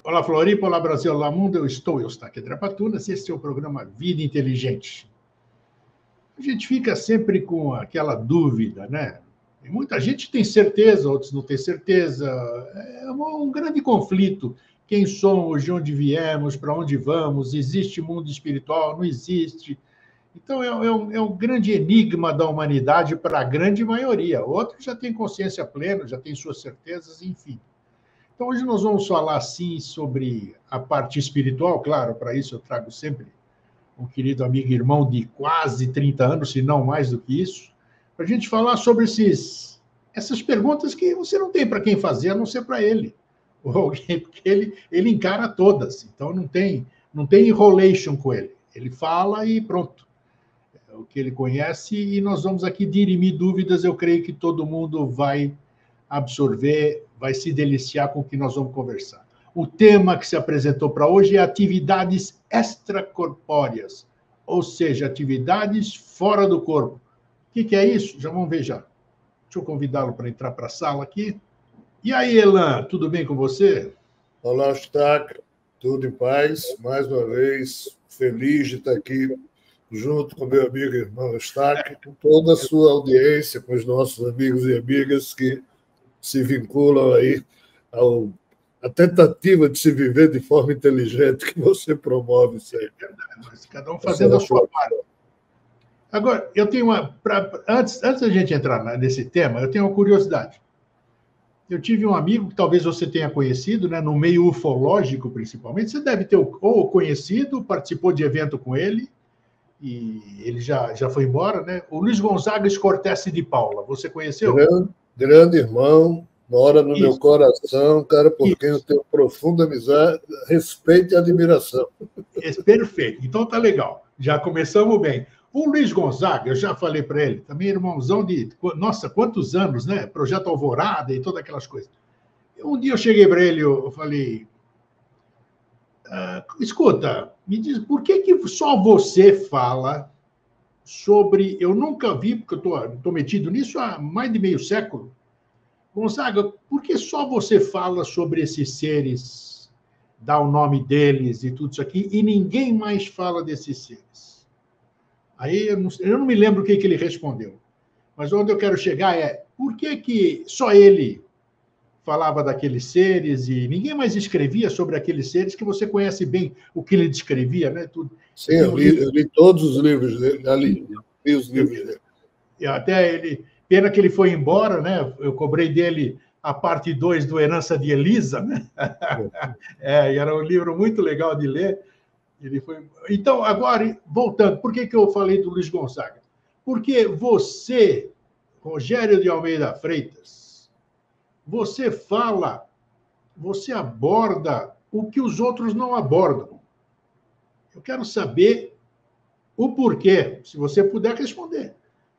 Olá, Floripa, olá, Brasil, olá, mundo. Eu estou, Eustáquio Drapatunas, e este é o programa Vida Inteligente. A gente fica sempre com aquela dúvida, né? E muita gente tem certeza, outros não têm certeza. É um grande conflito. Quem somos, de onde viemos, para onde vamos, existe mundo espiritual, não existe. Então, é um grande enigma da humanidade para a grande maioria. Outros já têm consciência plena, já têm suas certezas, enfim. Então, hoje nós vamos falar, sim, sobre a parte espiritual. Claro, para isso eu trago sempre um querido amigo e irmão de quase 30 anos, se não mais do que isso, para a gente falar sobre essas perguntas que você não tem para quem fazer, a não ser para ele. Ou alguém, porque ele encara todas, então não tem enrolation com ele. Ele fala e pronto. É o que ele conhece, e nós vamos aqui dirimir dúvidas. Eu creio que todo mundo vai absorver, vai se deliciar com o que nós vamos conversar. O tema que se apresentou para hoje é atividades extracorpóreas, ou seja, atividades fora do corpo. O que é isso? Já vamos ver já. Deixa eu convidá-lo para entrar para a sala aqui. E aí, Elan, tudo bem com você? Olá, Eustáquio, tudo em paz? Mais uma vez, feliz de estar aqui junto com meu amigo e irmão Eustáquio, com toda a sua audiência, com os nossos amigos e amigas que se vinculam aí à tentativa de se viver de forma inteligente que você promove sempre. Mas cada um fazendo a sua parte. Agora, eu tenho antes da gente entrar nesse tema, eu tenho uma curiosidade. Eu tive um amigo que talvez você tenha conhecido, né, no meio ufológico, principalmente. Você deve ter ou conhecido, participou de evento com ele, e ele já foi embora, né? O Luiz Gonzaga Cortese de Paula. Você conheceu? Grande irmão, mora no meu coração, cara, por quem eu tenho profunda amizade, respeito e admiração. Perfeito. Então tá legal. Já começamos bem. O Luiz Gonzaga, eu já falei para ele, também irmãozão de, nossa, quantos anos, né? Projeto Alvorada e todas aquelas coisas. Um dia eu cheguei para ele, eu falei, escuta, me diz, por que só você fala sobre... Eu nunca vi, porque eu estou metido nisso há mais de meio século. Gonzaga, por que só você fala sobre esses seres, dá o nome deles e tudo isso aqui, e ninguém mais fala desses seres? Aí eu não me lembro o que ele respondeu, mas onde eu quero chegar é, por que só ele falava daqueles seres e ninguém mais escrevia sobre aqueles seres, que você conhece bem o que ele descrevia, né? Tudo. Sim, eu li todos os livros dele, li os livros dele. E até ele, pena que ele foi embora, né? Eu cobrei dele a parte 2 do Herança de Elisa, né? E era um livro muito legal de ler. Ele foi... Então, agora, voltando, por que eu falei do Luiz Gonzaga? Porque você, Rogério de Almeida Freitas, você fala, você aborda o que os outros não abordam. Eu quero saber o porquê, se você puder responder.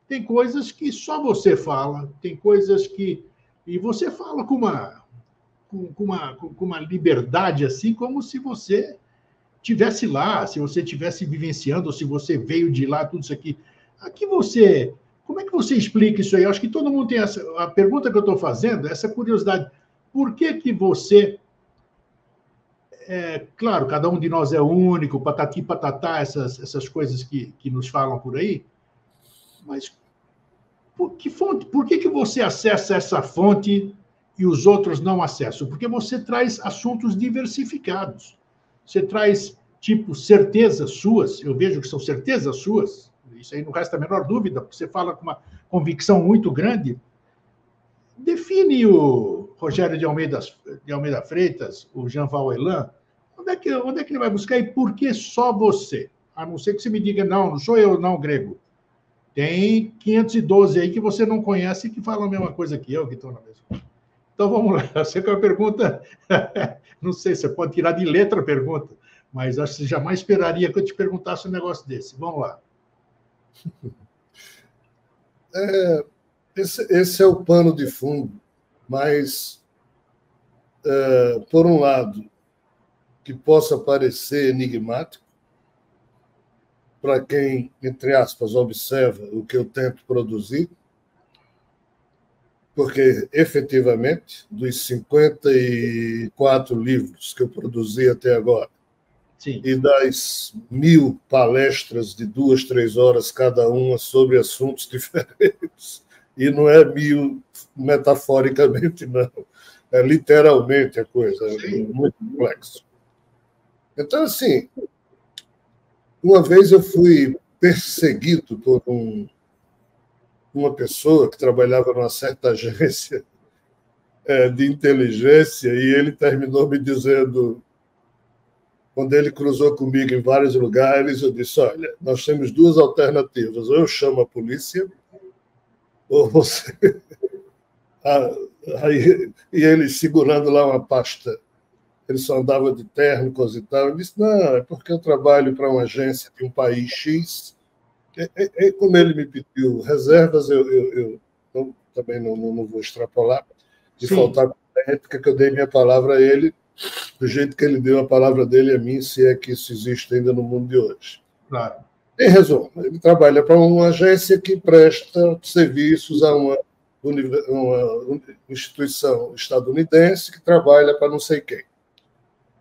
Tem coisas que só você fala, tem coisas que... E você fala com uma liberdade, assim, como se você tivesse lá, se você tivesse vivenciando, ou se você veio de lá, tudo isso aqui. Aqui você... Como é que você explica isso aí? Eu acho que todo mundo tem essa... A pergunta que eu estou fazendo, essa curiosidade. Por que você... claro, cada um de nós é único, patati patatá, essas coisas que nos falam por aí, mas por que você acessa essa fonte e os outros não acessam? Porque você traz assuntos diversificados. Você traz, tipo, certezas suas, eu vejo que são certezas suas, isso aí não resta a menor dúvida, porque você fala com uma convicção muito grande. Define o Rogério de Almeida Freitas, o Jean Valjean, onde é que ele vai buscar e por que só você? A não ser que você me diga, não sou eu, não, Grego. Tem 512 aí que você não conhece e que falam a mesma coisa que eu, que estou na mesma. Então, vamos lá. Eu sei que é uma pergunta... Não sei, você pode tirar de letra a pergunta, mas acho que você jamais esperaria que eu te perguntasse um negócio desse. Vamos lá. Esse é o pano de fundo, mas, por um lado, que possa parecer enigmático, para quem, entre aspas, observa o que eu tento produzir, porque, efetivamente, dos 54 livros que eu produzi até agora, sim, e das 1000 palestras de 2, 3 horas cada uma sobre assuntos diferentes, e não é 1000 metaforicamente, não, é literalmente a coisa, é muito complexo. Então, assim, uma vez eu fui perseguido por uma pessoa que trabalhava numa certa agência de inteligência, e ele terminou me dizendo, quando ele cruzou comigo em vários lugares, eu disse, olha, nós temos 2 alternativas, ou eu chamo a polícia, ou você... Aí, e ele segurando lá uma pasta, ele só andava de terno, coisa e tal, eu disse, não, é porque eu trabalho para uma agência de um país X, e como ele me pediu reservas, eu também não vou extrapolar, de faltar com a ética que eu dei minha palavra a ele, do jeito que ele deu a palavra dele a mim, se é que isso existe ainda no mundo de hoje. Claro. Em resumo, ele trabalha para uma agência que presta serviços a uma instituição estadunidense que trabalha para não sei quem.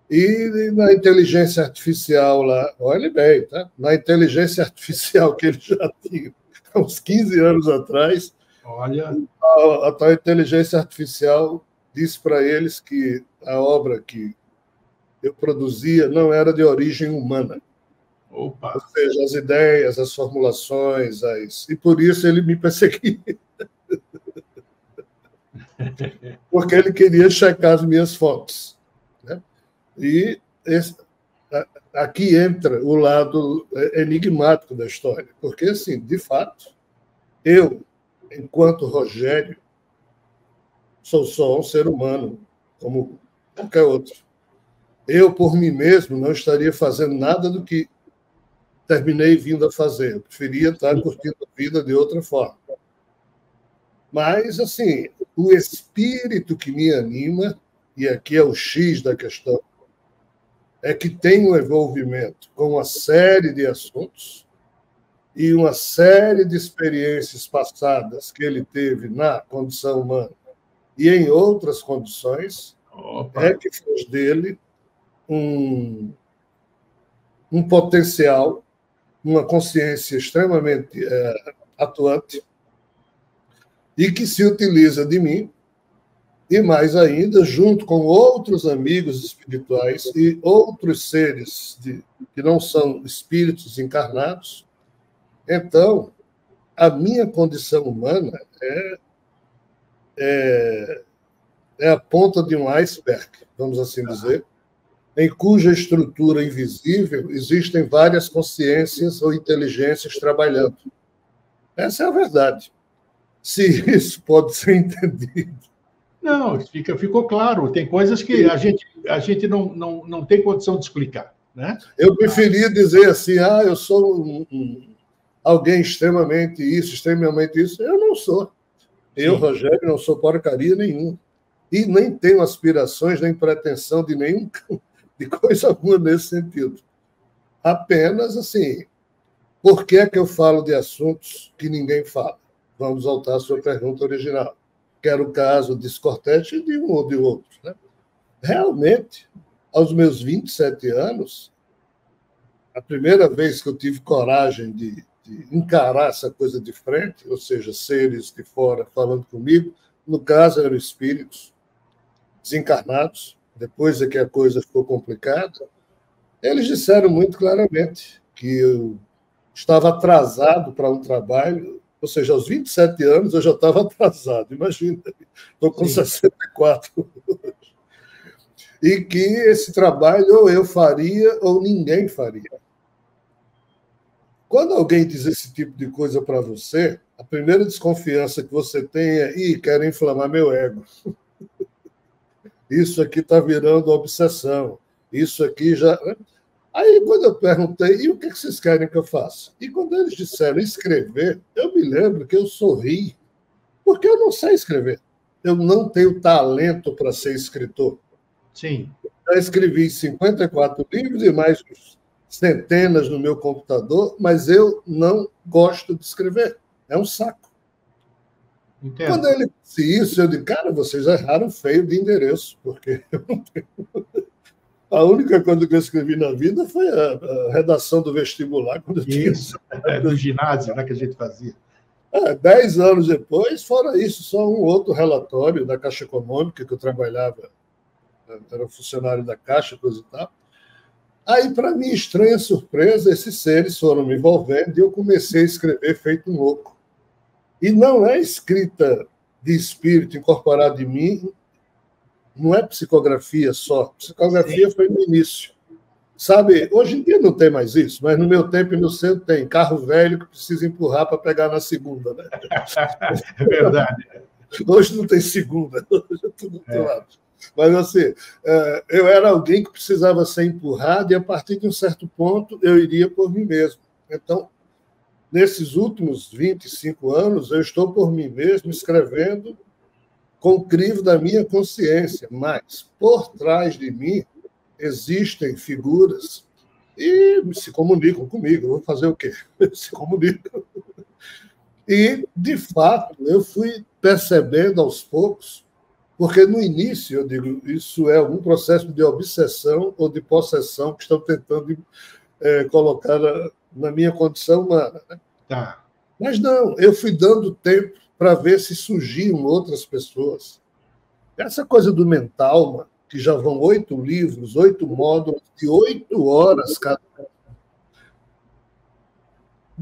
E na inteligência artificial lá, olhe bem, tá? Na inteligência artificial que ele já tinha há uns 15 anos atrás, olha, a tal inteligência artificial disse para eles que a obra que eu produzia não era de origem humana. Opa. Ou seja, as ideias, as formulações, e por isso ele me perseguia. Porque ele queria checar as minhas fotos. Né? E aqui entra o lado enigmático da história. Porque, assim, de fato, eu, enquanto Rogério, sou só um ser humano, como qualquer outro. Eu, por mim mesmo, não estaria fazendo nada do que terminei vindo a fazer. Eu preferia estar curtindo a vida de outra forma. Mas, assim, o espírito que me anima, e aqui é o X da questão, é que tem um envolvimento com uma série de assuntos e uma série de experiências passadas que ele teve na condição humana e em outras condições, é que fez dele um potencial, uma consciência extremamente atuante e que se utiliza de mim, e mais ainda, junto com outros amigos espirituais e outros seres que não são espíritos encarnados. Então, a minha condição humana é a ponta de um iceberg, vamos assim dizer, em cuja estrutura invisível existem várias consciências ou inteligências trabalhando. Essa é a verdade. Se isso pode ser entendido. Não, ficou claro. Tem coisas que a gente não tem condição de explicar. Né? Eu preferia dizer assim, eu sou alguém extremamente isso. Eu não sou. Eu, sim, Rogério, não sou porcaria nenhuma. E nem tenho aspirações, nem pretensão de coisa alguma nesse sentido. Apenas, assim, por que é que eu falo de assuntos que ninguém fala? Vamos voltar à sua pergunta original, que era o caso de Scortetti e de um ou de outro. Né? Realmente, aos meus 27 anos, a primeira vez que eu tive coragem de encarar essa coisa de frente, ou seja, seres de fora falando comigo, no caso eram espíritos desencarnados, depois é que a coisa ficou complicada, eles disseram muito claramente que eu estava atrasado para um trabalho, ou seja, aos 27 anos eu já estava atrasado, imagina, estou com 64 hoje. E que esse trabalho ou eu faria ou ninguém faria. Quando alguém diz esse tipo de coisa para você, a primeira desconfiança que você tem é: quero inflamar meu ego. Isso aqui está virando obsessão. Isso aqui já... Aí, quando eu perguntei, e o que vocês querem que eu faça? E quando eles disseram escrever, eu me lembro que eu sorri, porque eu não sei escrever. Eu não tenho talento para ser escritor. Sim. Já escrevi 54 livros e mais centenas no meu computador, mas eu não gosto de escrever. É um saco. Entendo. Quando ele disse isso, eu disse, cara, vocês erraram feio de endereço, porque a única coisa que eu escrevi na vida foi a redação do vestibular, quando eu tinha... Isso, do ginásio, né, que a gente fazia. 10 anos depois, fora isso, só um outro relatório da Caixa Econômica, que eu trabalhava, era funcionário da Caixa, coisa e tal. Aí, para minha estranha surpresa, esses seres foram me envolvendo e eu comecei a escrever feito um louco. E não é escrita de espírito incorporado em mim, não é psicografia só. Psicografia foi no início. Sabe, hoje em dia não tem mais isso, mas no meu tempo e no seu tem carro velho que precisa empurrar para pegar na segunda. Né? É verdade. Hoje não tem segunda, hoje é tudo do lado. Mas, assim, eu era alguém que precisava ser empurrado e, a partir de um certo ponto, eu iria por mim mesmo. Então, nesses últimos 25 anos, eu estou por mim mesmo escrevendo com o crivo da minha consciência, mas, por trás de mim, existem figuras e se comunicam comigo. Eu vou fazer o quê? Se comunicam. E, de fato, eu fui percebendo aos poucos, porque no início, eu digo, isso é algum processo de obsessão ou de possessão que estão tentando colocar na minha condição humana. Né? Tá. Mas não, eu fui dando tempo para ver se surgiam outras pessoas. Essa coisa do mental, que já vão 8 livros, 8 módulos, de 8 horas cada.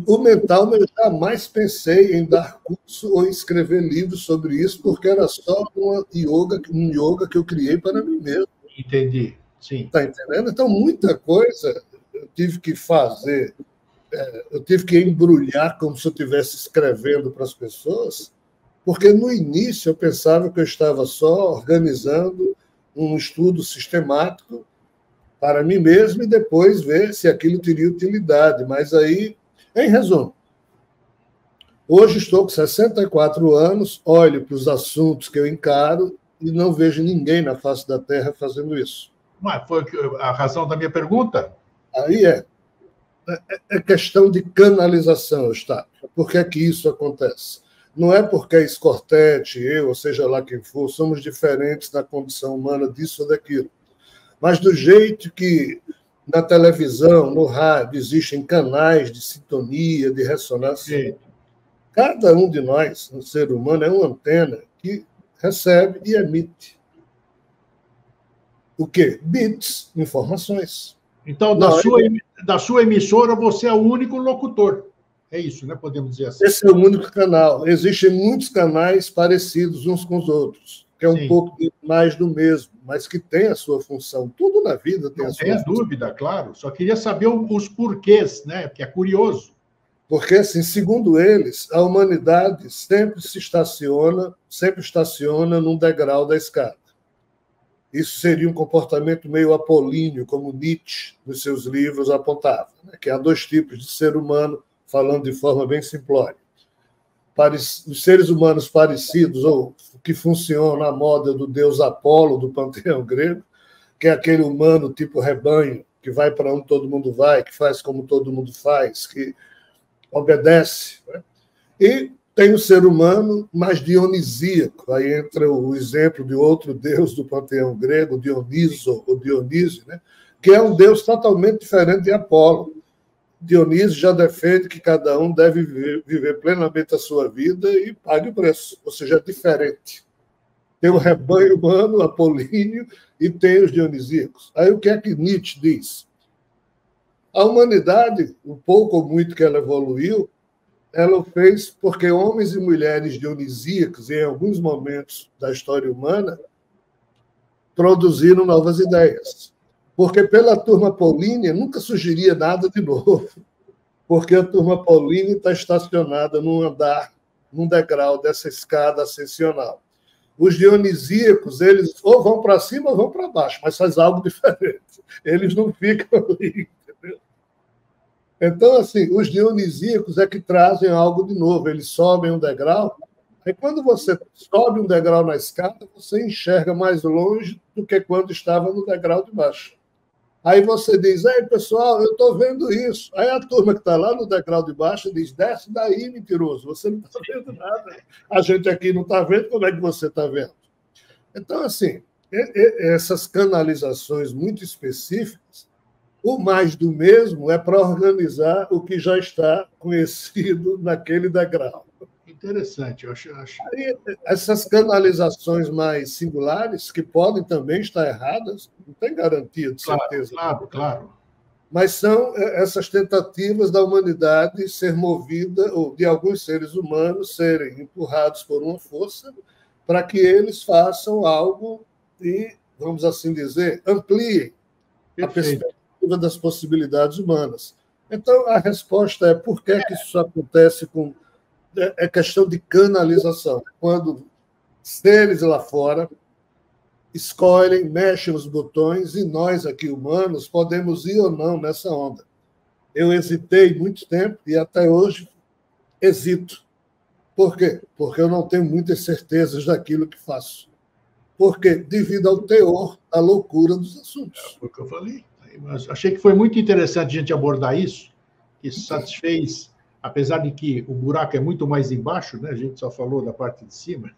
O mental, eu jamais pensei em dar curso ou escrever livros sobre isso, porque era só um yoga que eu criei para mim mesmo. Entendi, sim. Está entendendo? Então, muita coisa eu tive que fazer, eu tive que embrulhar como se eu estivesse escrevendo para as pessoas, porque no início eu pensava que eu estava só organizando um estudo sistemático para mim mesmo e depois ver se aquilo teria utilidade. Mas aí, em resumo, hoje estou com 64 anos, olho para os assuntos que eu encaro e não vejo ninguém na face da Terra fazendo isso. Mas foi a razão da minha pergunta? Aí é questão de canalização, Eustáquio. Por que é que isso acontece? Não é porque a Escortete, eu, ou seja lá quem for, somos diferentes na condição humana disso ou daquilo. Mas do jeito que na televisão, no rádio, existem canais de sintonia, de ressonância, cada um de nós, um ser humano, é uma antena que recebe e emite. O quê? Bits, informações. Então, da sua emissora, você é o único locutor. É isso, né? Podemos dizer assim. Esse é o único canal. Existem muitos canais parecidos uns com os outros, que é um pouco mais do mesmo, mas que tem a sua função. Tudo na vida tem a sua função. Não tenha dúvida, claro. Só queria saber os porquês, né? Porque é curioso. Porque, assim, segundo eles, a humanidade sempre estaciona num degrau da escada. Isso seria um comportamento meio apolíneo, como Nietzsche, nos seus livros, apontava, né? Que há 2 tipos de ser humano, falando de forma bem simplória. Os seres humanos parecidos, ou que funcionam na moda do deus Apolo, do panteão grego, que é aquele humano tipo rebanho, que vai para onde todo mundo vai, que faz como todo mundo faz, que obedece. Né? E tem o ser humano mais dionisíaco. Aí entra o exemplo de outro deus do panteão grego, Dioniso, ou Dionísio, né? Que é um deus totalmente diferente de Apolo. Dionísio já defende que cada um deve viver plenamente a sua vida e pague o preço, ou seja, é diferente. Tem o rebanho humano, apolíneo, e tem os dionisíacos. Aí o que é que Nietzsche diz? A humanidade, o pouco ou muito que ela evoluiu, ela o fez porque homens e mulheres dionisíacos, em alguns momentos da história humana, produziram novas ideias. Porque pela turma apolínea nunca surgiria nada de novo, porque a turma apolínea está estacionada num andar, num degrau dessa escada ascensional. Os dionisíacos, eles ou vão para cima ou vão para baixo, mas faz algo diferente. Eles não ficam ali, entendeu? Então, assim, os dionisíacos é que trazem algo de novo. Eles sobem um degrau, aí quando você sobe um degrau na escada, você enxerga mais longe do que quando estava no degrau de baixo. Aí você diz, ei, pessoal, eu estou vendo isso. Aí a turma que está lá no degrau de baixo diz, desce daí, mentiroso, você não está vendo nada. A gente aqui não está vendo, como é que você está vendo? Então, assim, essas canalizações muito específicas, o mais do mesmo é para organizar o que já está conhecido naquele degrau. Interessante, eu acho. Aí, essas canalizações mais singulares, que podem também estar erradas, não tem garantia de certeza. Claro. Mas são essas tentativas da humanidade ser movida, ou de alguns seres humanos serem empurrados por uma força, para que eles façam algo e, vamos assim dizer, ampliem a perspectiva das possibilidades humanas. Então, a resposta é por que isso acontece com... É questão de canalização. Quando seres lá fora escolhem, mexem os botões e nós aqui, humanos, podemos ir ou não nessa onda. Eu hesitei muito tempo e até hoje hesito. Por quê? Porque eu não tenho muitas certezas daquilo que faço. Por quê? Devido ao teor, à loucura dos assuntos. Foi o que eu falei. Mas achei que foi muito interessante a gente abordar isso, que satisfez, apesar de que o buraco é muito mais embaixo, né? A gente só falou da parte de cima,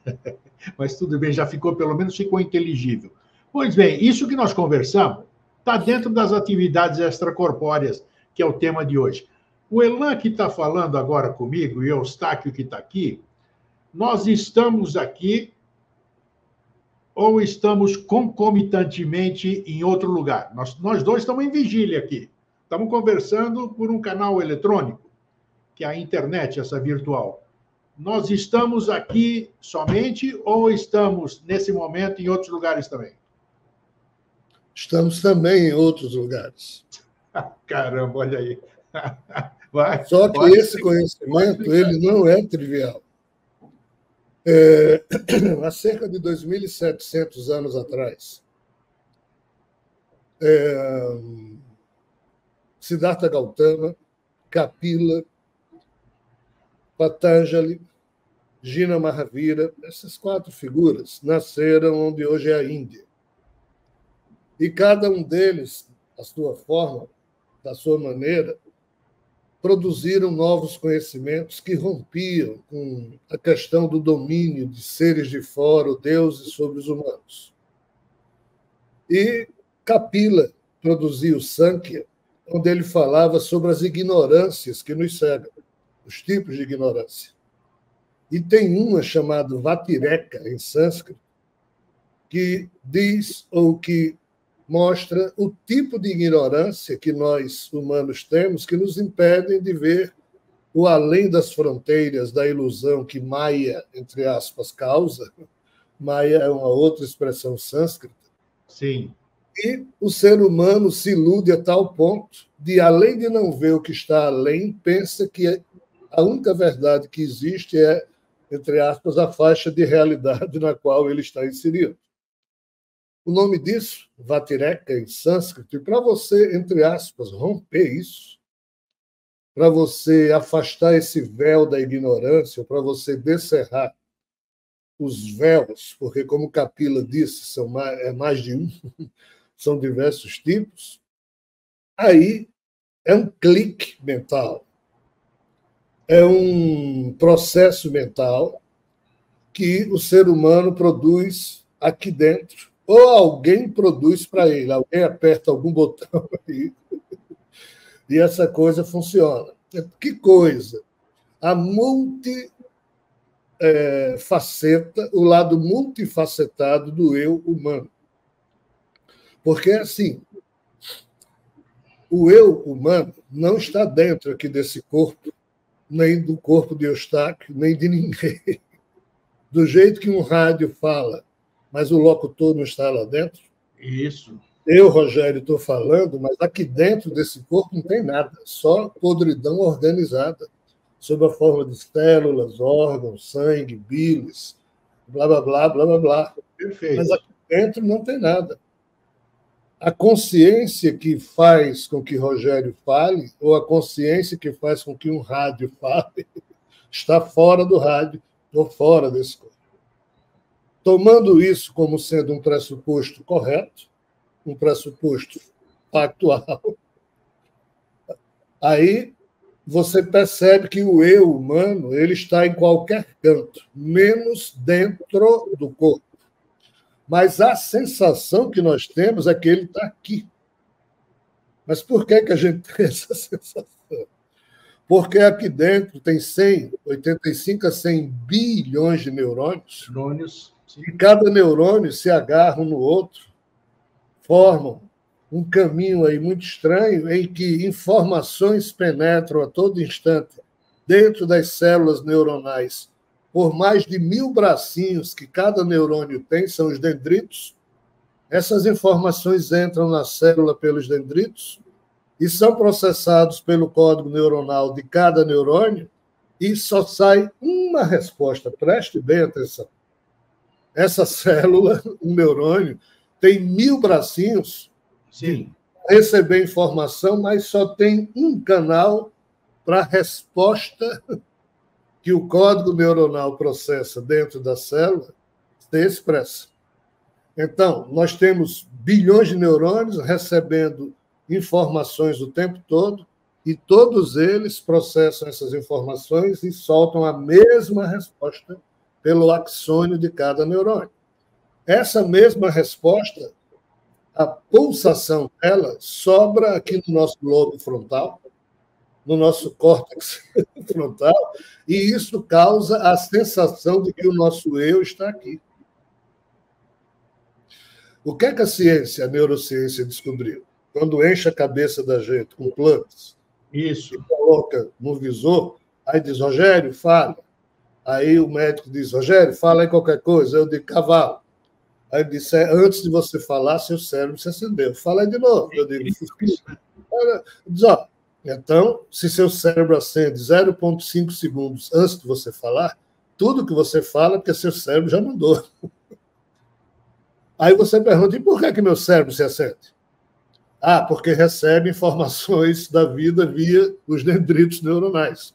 mas tudo bem, já ficou, pelo menos ficou inteligível. Pois bem, isso que nós conversamos está dentro das atividades extracorpóreas, que é o tema de hoje. O Elan que está falando agora comigo e o Eustáquio que está aqui, nós estamos aqui ou estamos concomitantemente em outro lugar? Nós dois estamos em vigília aqui. Estamos conversando por um canal eletrônico, que é a internet, essa virtual. Nós estamos aqui somente ou estamos, nesse momento, em outros lugares também? Estamos também em outros lugares. Caramba, olha aí. Vai, só que esse conhecimento ele não é trivial. Há cerca de 2.700 anos atrás, Siddhartha Gautama, Kapila, Patanjali, Jina Mahavira, essas 4 figuras nasceram onde hoje é a Índia. E cada um deles, à sua forma, da sua maneira, produziram novos conhecimentos que rompiam com a questão do domínio de seres de fora, o deuses sobre os humanos. E Kapila produziu o Sankhya, onde ele falava sobre as ignorâncias que nos cegam, os tipos de ignorância. E tem uma chamada Vatireka, em sânscrito, que diz ou que mostra o tipo de ignorância que nós, humanos, temos, que nos impedem de ver o além das fronteiras da ilusão que Maya, entre aspas, causa. Maya é uma outra expressão sânscrita. Sim. E o ser humano se ilude a tal ponto de, além de não ver o que está além, pensa que a única verdade que existe é, entre aspas, a faixa de realidade na qual ele está inserido. O nome disso, Vatireka, em sânscrito, e para você, entre aspas, romper isso, para você afastar esse véu da ignorância, para você descerrar os véus, porque, como Kapila disse, é mais de um, são diversos tipos, aí é um clique mental, é um processo mental que o ser humano produz aqui dentro, ou alguém produz para ele, alguém aperta algum botão aí, e essa coisa funciona. Que coisa! A multifaceta, o lado multifacetado do eu humano. Porque, assim, o eu humano não está dentro aqui desse corpo, nem do corpo de Eustáquio, nem de ninguém. Do jeito que um rádio fala, mas o locutor não está lá dentro. Isso. Eu, Rogério, estou falando, mas aqui dentro desse corpo não tem nada, só podridão organizada, sob a forma de células, órgãos, sangue, bilis, blá, blá, blá, blá, blá, blá. Perfeito. Mas aqui dentro não tem nada. A consciência que faz com que Rogério fale, ou a consciência que faz com que um rádio fale, está fora do rádio ou fora desse corpo. Tomando isso como sendo um pressuposto correto, um pressuposto factual, aí você percebe que o eu humano ele está em qualquer canto, menos dentro do corpo. Mas a sensação que nós temos é que ele está aqui. Mas por que a gente tem essa sensação? Porque aqui dentro tem 85 a 100 bilhões de neurônios. E cada neurônio se agarra um no outro, formam um caminho aí muito estranho em que informações penetram a todo instante dentro das células neuronais. Por mais de 1000 bracinhos que cada neurônio tem, são os dendritos, essas informações entram na célula pelos dendritos e são processados pelo código neuronal de cada neurônio e só sai uma resposta. Preste bem atenção. Essa célula, um neurônio, tem 1000 bracinhos para receber informação, mas só tem um canal para a resposta que o código neuronal processa dentro da célula ser expressa. Então, nós temos bilhões de neurônios recebendo informações o tempo todo e todos eles processam essas informações e soltam a mesma resposta pelo axônio de cada neurônio. Essa mesma resposta, a pulsação dela, sobra aqui no nosso lobo frontal, no nosso córtex frontal, e isso causa a sensação de que o nosso eu está aqui. O que é que a neurociência descobriu? Quando enche a cabeça da gente com plugs, isso, e coloca no visor, aí diz, Rogério, fala. Aí o médico diz, Rogério, fala aí qualquer coisa. Eu digo, cavalo. Aí ele disse, antes de você falar, seu cérebro se acendeu. Fala aí de novo. Eu digo, diz, ó, então, se seu cérebro acende 0,5 segundos antes de você falar, tudo que você fala é porque seu cérebro já mandou. Aí você pergunta, e por que meu cérebro se acende? Ah, porque recebe informações da vida via os dendritos neuronais.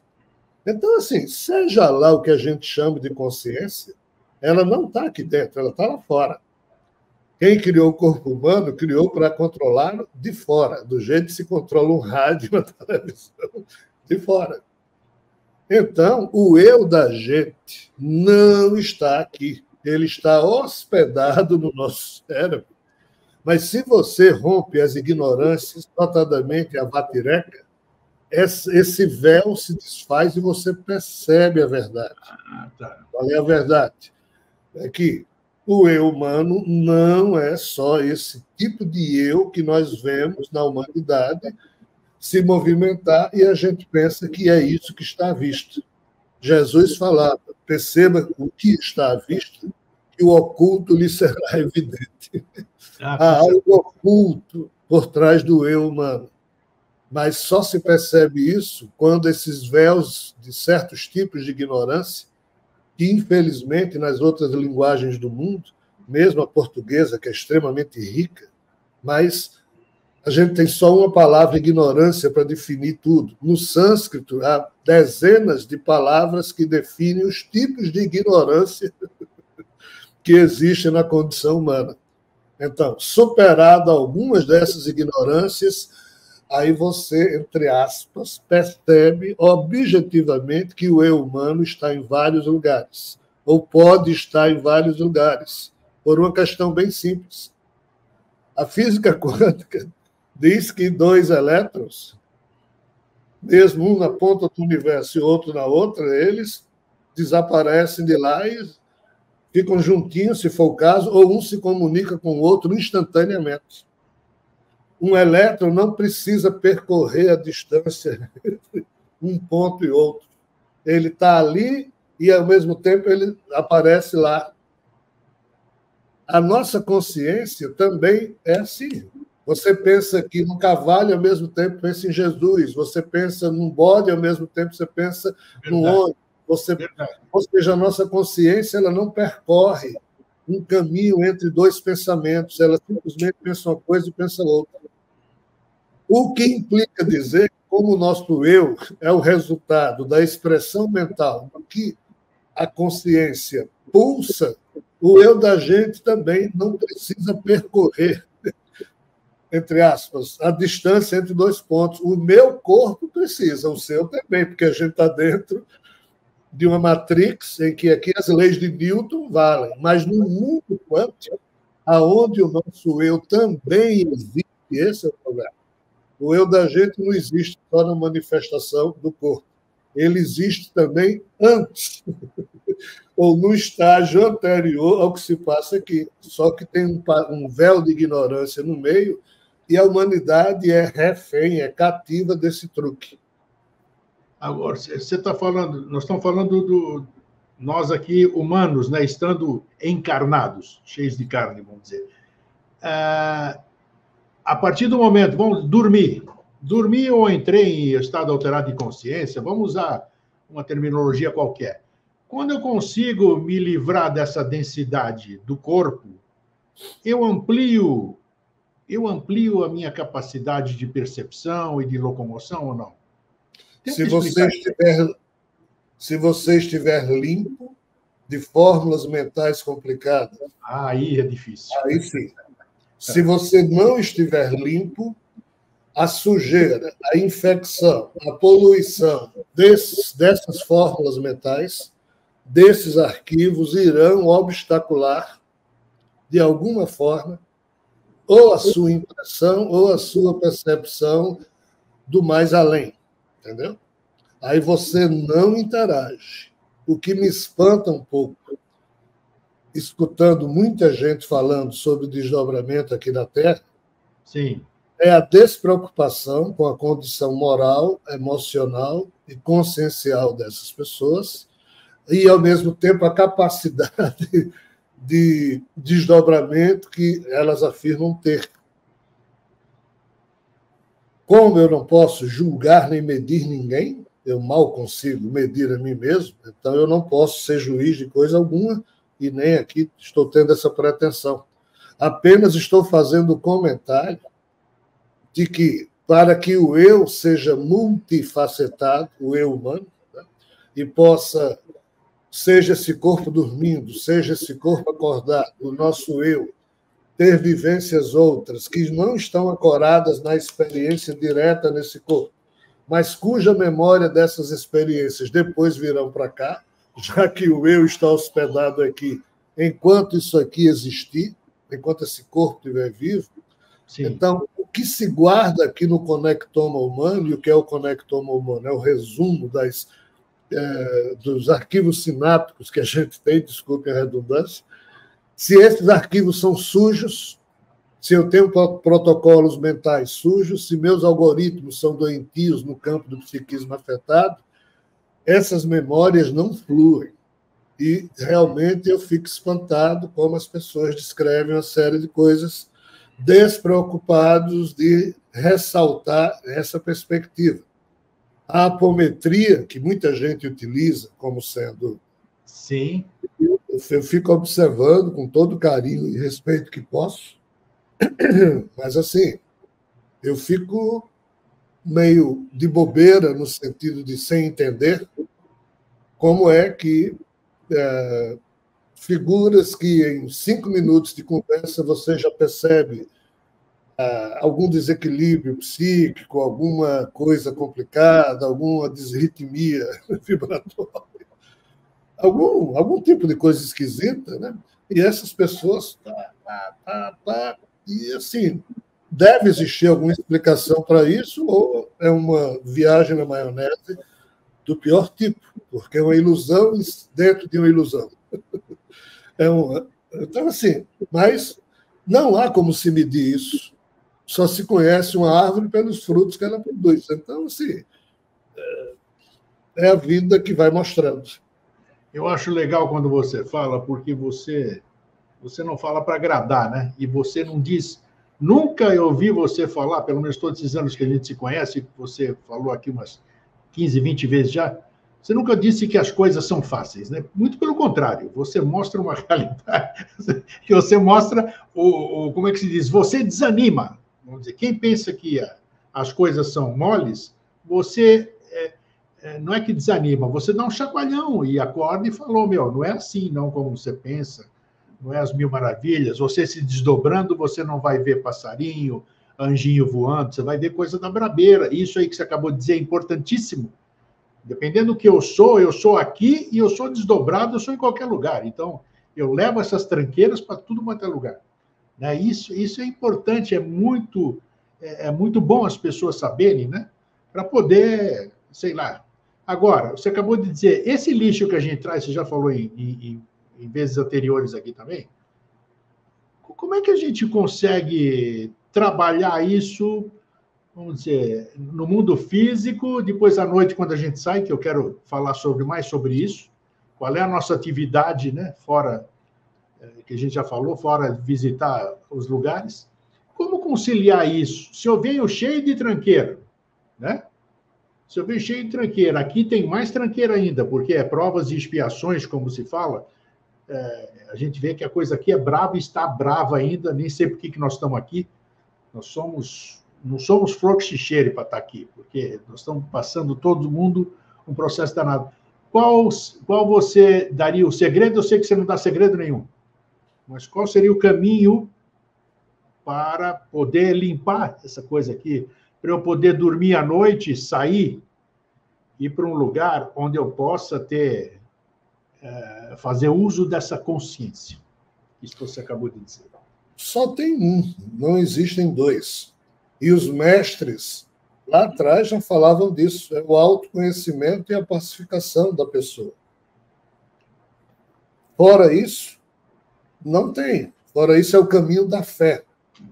Então, assim, seja lá o que a gente chama de consciência, ela não está aqui dentro, ela está lá fora. Quem criou o corpo humano criou para controlar de fora, do jeito que se controla um rádio na televisão, de fora. Então, o eu da gente não está aqui. Ele está hospedado no nosso cérebro. Mas se você rompe as ignorâncias, notadamente a vatireca, esse véu se desfaz e você percebe a verdade. Qual é a verdade? É que o eu humano não é só esse tipo de eu que nós vemos na humanidade se movimentar e a gente pensa que é isso que está à vista. Jesus falava, perceba o que está à vista, que o oculto lhe será evidente. Há algo oculto por trás do eu humano. Mas só se percebe isso quando esses véus de certos tipos de ignorância, que, infelizmente, nas outras linguagens do mundo, mesmo a portuguesa, que é extremamente rica, mas a gente tem só uma palavra, ignorância, para definir tudo. No sânscrito, há dezenas de palavras que definem os tipos de ignorância que existem na condição humana. Então, superado algumas dessas ignorâncias, aí você, entre aspas, percebe objetivamente que o eu humano está em vários lugares, ou pode estar em vários lugares, por uma questão bem simples. A física quântica diz que 2 elétrons, mesmo um na ponta do universo e outro na outra, eles desaparecem de lá e ficam juntinhos, se for o caso, ou um se comunica com o outro instantaneamente. Um elétron não precisa percorrer a distância entre um ponto e outro. Ele está ali e, ao mesmo tempo, ele aparece lá. A nossa consciência também é assim. Você pensa que no cavalo, ao mesmo tempo, pensa em Jesus. Você pensa num bode, ao mesmo tempo, você pensa no homem. Ou seja, a nossa consciência ela não percorre um caminho entre 2 pensamentos. Ela simplesmente pensa uma coisa e pensa outra. O que implica dizer que, como o nosso eu é o resultado da expressão mental do que a consciência pulsa, o eu da gente também não precisa percorrer entre aspas, a distância entre dois pontos. O meu corpo precisa, o seu também, porque a gente está dentro de uma matrix em que aqui as leis de Newton valem, mas no mundo quântico, aonde o nosso eu também existe, esse é o problema. O eu da gente não existe só na manifestação do corpo. Ele existe também antes, ou no estágio anterior ao que se passa aqui. Só que tem um véu de ignorância no meio e a humanidade é refém, é cativa desse truque. Agora, você está falando, nós estamos falando nós aqui, humanos, né, estando encarnados, cheios de carne, vamos dizer. A partir do momento, vamos dormir ou entrei em estado alterado de consciência, vamos usar uma terminologia qualquer. Quando eu consigo me livrar dessa densidade do corpo, eu amplio a minha capacidade de percepção e de locomoção ou não? Se você estiver limpo de fórmulas mentais complicadas. Aí é difícil. Aí sim. Se você não estiver limpo, a sujeira, a infecção, a poluição dessas fórmulas mentais, desses arquivos, irão obstacular, de alguma forma, ou a sua impressão ou a sua percepção do mais além. Entendeu? Aí você não interage. O que me espanta um pouco, escutando muita gente falando sobre desdobramento aqui na Terra, sim, é a despreocupação com a condição moral, emocional e consciencial dessas pessoas e, ao mesmo tempo, a capacidade de desdobramento que elas afirmam ter. Como eu não posso julgar nem medir ninguém, eu mal consigo medir a mim mesmo, então eu não posso ser juiz de coisa alguma e nem aqui estou tendo essa pretensão. Apenas estou fazendo o comentário de que, para que o eu seja multifacetado, o eu humano, né, e possa, seja esse corpo dormindo, seja esse corpo acordado, o nosso eu, ter vivências outras que não estão ancoradas na experiência direta nesse corpo, mas cuja memória dessas experiências depois virão para cá, já que o eu está hospedado aqui enquanto isso aqui existir, enquanto esse corpo estiver vivo. Sim. Então, o que se guarda aqui no conectoma humano, e o que é o conectoma humano? É o resumo dos arquivos sinápticos que a gente tem, desculpe a redundância. Se esses arquivos são sujos, se eu tenho protocolos mentais sujos, se meus algoritmos são doentios no campo do psiquismo afetado, essas memórias não fluem. E, realmente, eu fico espantado como as pessoas descrevem uma série de coisas despreocupados de ressaltar essa perspectiva. A apometria, que muita gente utiliza como sendo... Sim. Eu fico observando com todo o carinho e respeito que posso, mas, assim, eu fico meio de bobeira no sentido de sem entender como é que figuras que em 5 minutos de conversa você já percebe algum desequilíbrio psíquico, alguma coisa complicada, alguma desritmia vibratória, algum tipo de coisa esquisita, né? E essas pessoas... E, assim, deve existir alguma explicação para isso ou é uma viagem na maionese do pior tipo, porque é uma ilusão dentro de uma ilusão. Então, assim, mas não há como se medir isso. Só se conhece uma árvore pelos frutos que ela produz. Então, assim, é a vida que vai mostrando. Eu acho legal quando você fala, porque você não fala para agradar, né? E você não diz... Nunca eu ouvi você falar, pelo menos todos esses anos que a gente se conhece, você falou aqui umas 15, 20 vezes já, você nunca disse que as coisas são fáceis, né? Muito pelo contrário, você mostra uma realidade, que você mostra como é que se diz? Você desanima. Vamos dizer, quem pensa que as coisas são moles, você não é que desanima, você dá um chacoalhão e acorda e falou, não é assim não como você pensa, não é as mil maravilhas, você se desdobrando, você não vai ver passarinho, anjinho voando, você vai ver coisa da brabeira. Isso aí que você acabou de dizer é importantíssimo. Dependendo do que eu sou aqui e eu sou desdobrado, eu sou em qualquer lugar. Então, eu levo essas tranqueiras para tudo quanto é lugar. Né? Isso é importante, é muito bom as pessoas saberem, né? Para poder, sei lá. Agora, você acabou de dizer, esse lixo que a gente traz, você já falou em vezes anteriores aqui também, como é que a gente consegue trabalhar isso, vamos dizer, no mundo físico, depois à noite, quando a gente sai, que eu quero falar mais sobre isso, qual é a nossa atividade, né, fora, que a gente já falou, fora visitar os lugares, como conciliar isso? Se eu venho cheio de tranqueira, né? Se eu venho cheio de tranqueira, aqui tem mais tranqueira ainda, porque é provas e expiações, como se fala, a gente vê que a coisa aqui é brava e está brava ainda, nem sei por que nós estamos aqui, não somos flor que se cheire para estar aqui, porque nós estamos passando todo mundo um processo danado. Qual você daria o segredo? Eu sei que você não dá segredo nenhum, mas qual seria o caminho para poder limpar essa coisa aqui, para eu poder dormir à noite, sair, ir para um lugar onde eu possa fazer uso dessa consciência? Isso que você acabou de dizer. Só tem um, não existem dois. E os mestres lá atrás já falavam disso, é o autoconhecimento e a pacificação da pessoa. Fora isso, não tem. Fora isso é o caminho da fé.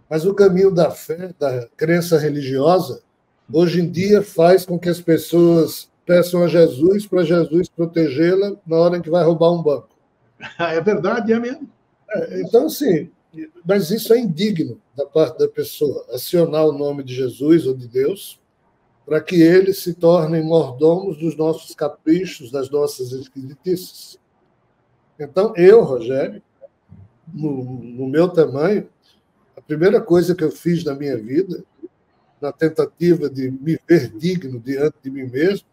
Mas o caminho da fé, da crença religiosa, hoje em dia faz com que as pessoas peçam a Jesus para Jesus protegê-la na hora em que vai roubar um banco. É verdade, é mesmo. Então, assim, mas isso é indigno da parte da pessoa, acionar o nome de Jesus ou de Deus para que eles se tornem mordomos dos nossos caprichos, das nossas esquisitices. Então, eu, Rogério, no meu tamanho, a primeira coisa que eu fiz na minha vida, na tentativa de me ver digno diante de mim mesmo,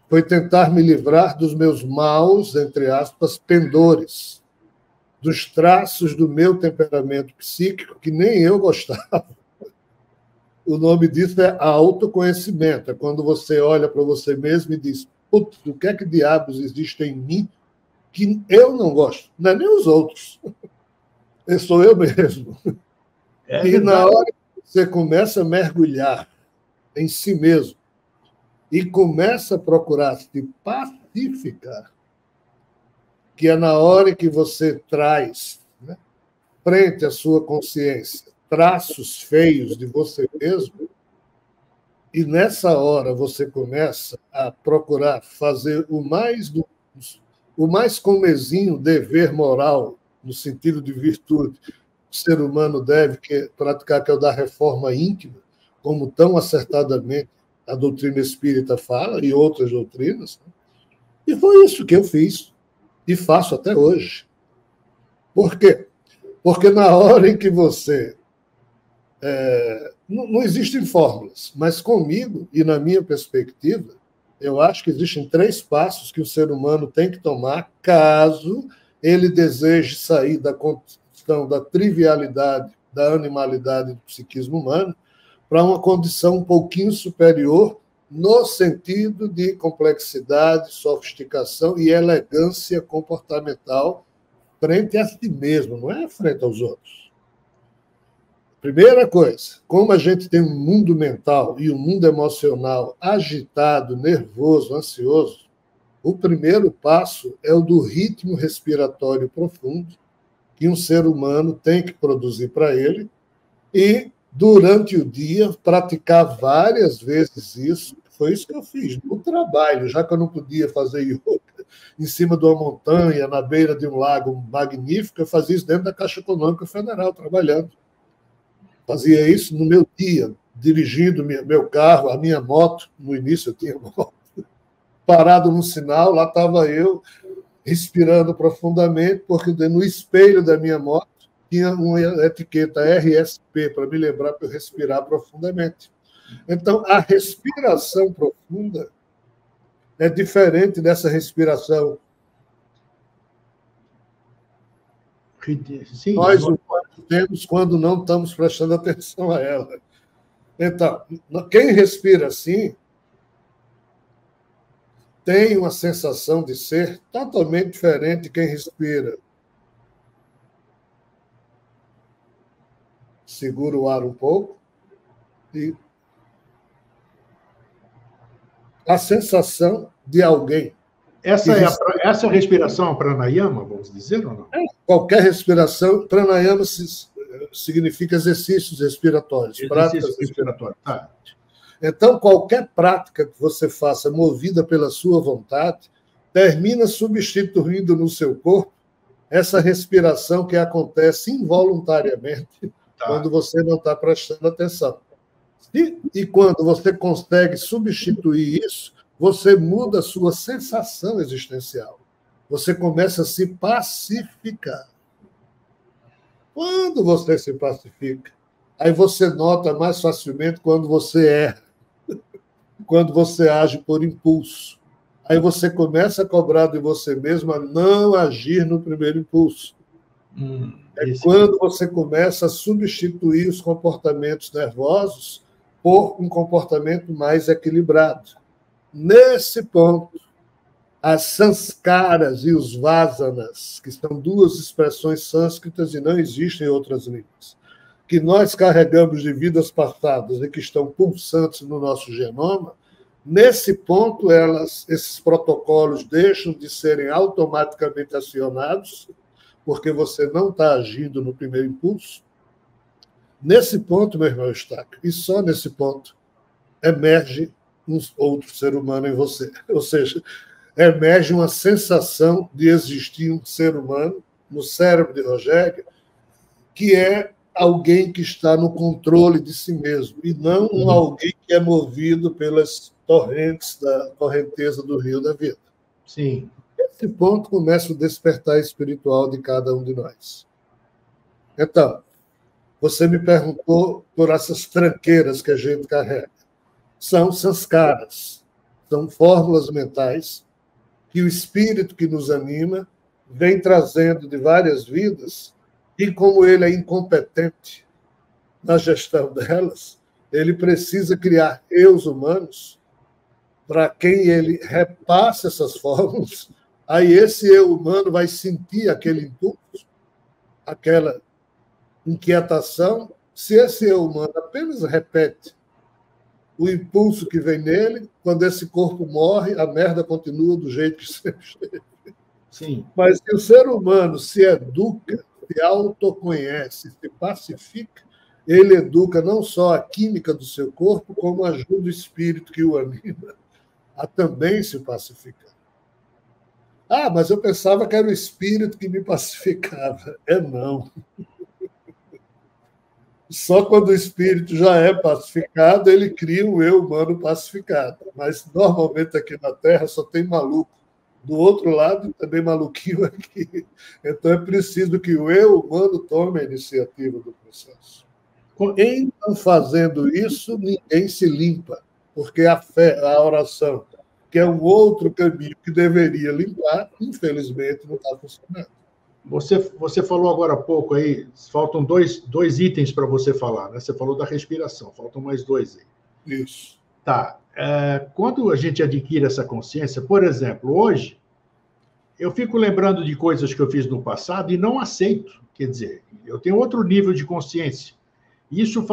foi tentar me livrar dos meus maus, entre aspas, pendores, dos traços do meu temperamento psíquico, que nem eu gostava. O nome disso é autoconhecimento. É quando você olha para você mesmo e diz, putz, o que é que diabos existe em mim que eu não gosto? Não é nem os outros. Sou eu mesmo. E na hora que você começa a mergulhar em si mesmo e começa a procurar se pacificar, que é na hora que você traz, né, frente à sua consciência, traços feios de você mesmo, e nessa hora você começa a procurar fazer o mais comezinho dever moral, no sentido de virtude, o ser humano deve praticar, que é o da reforma íntima, como tão acertadamente a doutrina espírita fala, e outras doutrinas. E foi isso que eu fiz, e faço até hoje. Por quê? Porque na hora em que você... não existem fórmulas, mas comigo, e na minha perspectiva, eu acho que existem 3 passos que o ser humano tem que tomar caso ele deseje sair da condição da trivialidade, da animalidade do psiquismo humano, para uma condição um pouquinho superior, no sentido de complexidade, sofisticação e elegância comportamental frente a si mesmo, não é frente aos outros. Primeira coisa, como a gente tem um mundo mental e um mundo emocional agitado, nervoso, ansioso, o primeiro passo é o do ritmo respiratório profundo que um ser humano tem que produzir para ele e, durante o dia, praticar várias vezes isso. Foi isso que eu fiz no trabalho, já que eu não podia fazer yoga em cima de uma montanha, na beira de um lago magnífico, eu fazia isso dentro da Caixa Econômica Federal, trabalhando. Fazia isso no meu dia, dirigindo meu carro, a minha moto. No início eu tinha moto. Parado no sinal, lá estava eu, respirando profundamente, porque no espelho da minha moto tinha uma etiqueta RSP, para me lembrar para eu respirar profundamente. Então, a respiração profunda é diferente dessa respiração. Sim, Nós temos quando não estamos prestando atenção a ela. Então, quem respira assim tem uma sensação de ser totalmente diferente de quem respira. Segura o ar um pouco e a sensação de alguém. Essa é a respiração pranayama, vamos dizer, ou não? Qualquer respiração, pranayama significa exercícios respiratórios. Exercício respiratório. Tá. Então, qualquer prática que você faça movida pela sua vontade termina substituindo no seu corpo essa respiração que acontece involuntariamente quando você não está prestando atenção. E quando você consegue substituir isso, você muda a sua sensação existencial. Você começa a se pacificar. Quando você se pacifica, aí você nota mais facilmente quando você erra, quando você age por impulso. Aí você começa a cobrar de você mesmo a não agir no primeiro impulso. Quando você começa a substituir os comportamentos nervosos por um comportamento mais equilibrado. Nesse ponto, as sanskaras e os vasanas, que são duas expressões sânscritas e não existem em outras línguas, que nós carregamos de vidas passadas e que estão pulsantes no nosso genoma, nesse ponto, esses protocolos deixam de serem automaticamente acionados, porque você não está agindo no primeiro impulso. Nesse ponto, meu irmão Eustáquio, e só nesse ponto, emerge um outro ser humano em você. Ou seja, emerge uma sensação de existir um ser humano no cérebro de Rogério, que é alguém que está no controle de si mesmo, e não alguém que é movido pelas torrentes da correnteza do rio da vida. Sim. Nesse ponto começa o despertar espiritual de cada um de nós. Então, você me perguntou por essas tranqueiras que a gente carrega. São sanskaras, são fórmulas mentais que o espírito que nos anima vem trazendo de várias vidas, e como ele é incompetente na gestão delas, ele precisa criar eus humanos para quem ele repasse essas fórmulas. Aí esse eu humano vai sentir aquele impulso, aquela inquietação. Se esse eu humano apenas repete o impulso que vem nele, quando esse corpo morre, a merda continua do jeito que sempre esteve. Sim. Mas se o ser humano se educa, se autoconhece, se pacifica, ele educa não só a química do seu corpo, como ajuda o espírito que o anima a também se pacificar. Ah, mas eu pensava que era o espírito que me pacificava. Não. Só quando o espírito já é pacificado, ele cria um eu humano pacificado. Mas, normalmente, aqui na Terra só tem maluco. Do outro lado, também maluquinho aqui. Então, é preciso que o eu humano tome a iniciativa do processo. Em não fazendo isso, ninguém se limpa, porque a fé, a oração, que é um outro caminho que deveria limpar, infelizmente, não está funcionando. Você falou agora há pouco aí, faltam dois itens para você falar, né? Você falou da respiração, faltam mais dois aí. Isso. Tá. Quando a gente adquire essa consciência, por exemplo, hoje, eu fico lembrando de coisas que eu fiz no passado e não aceito. Quer dizer, eu tenho outro nível de consciência. Isso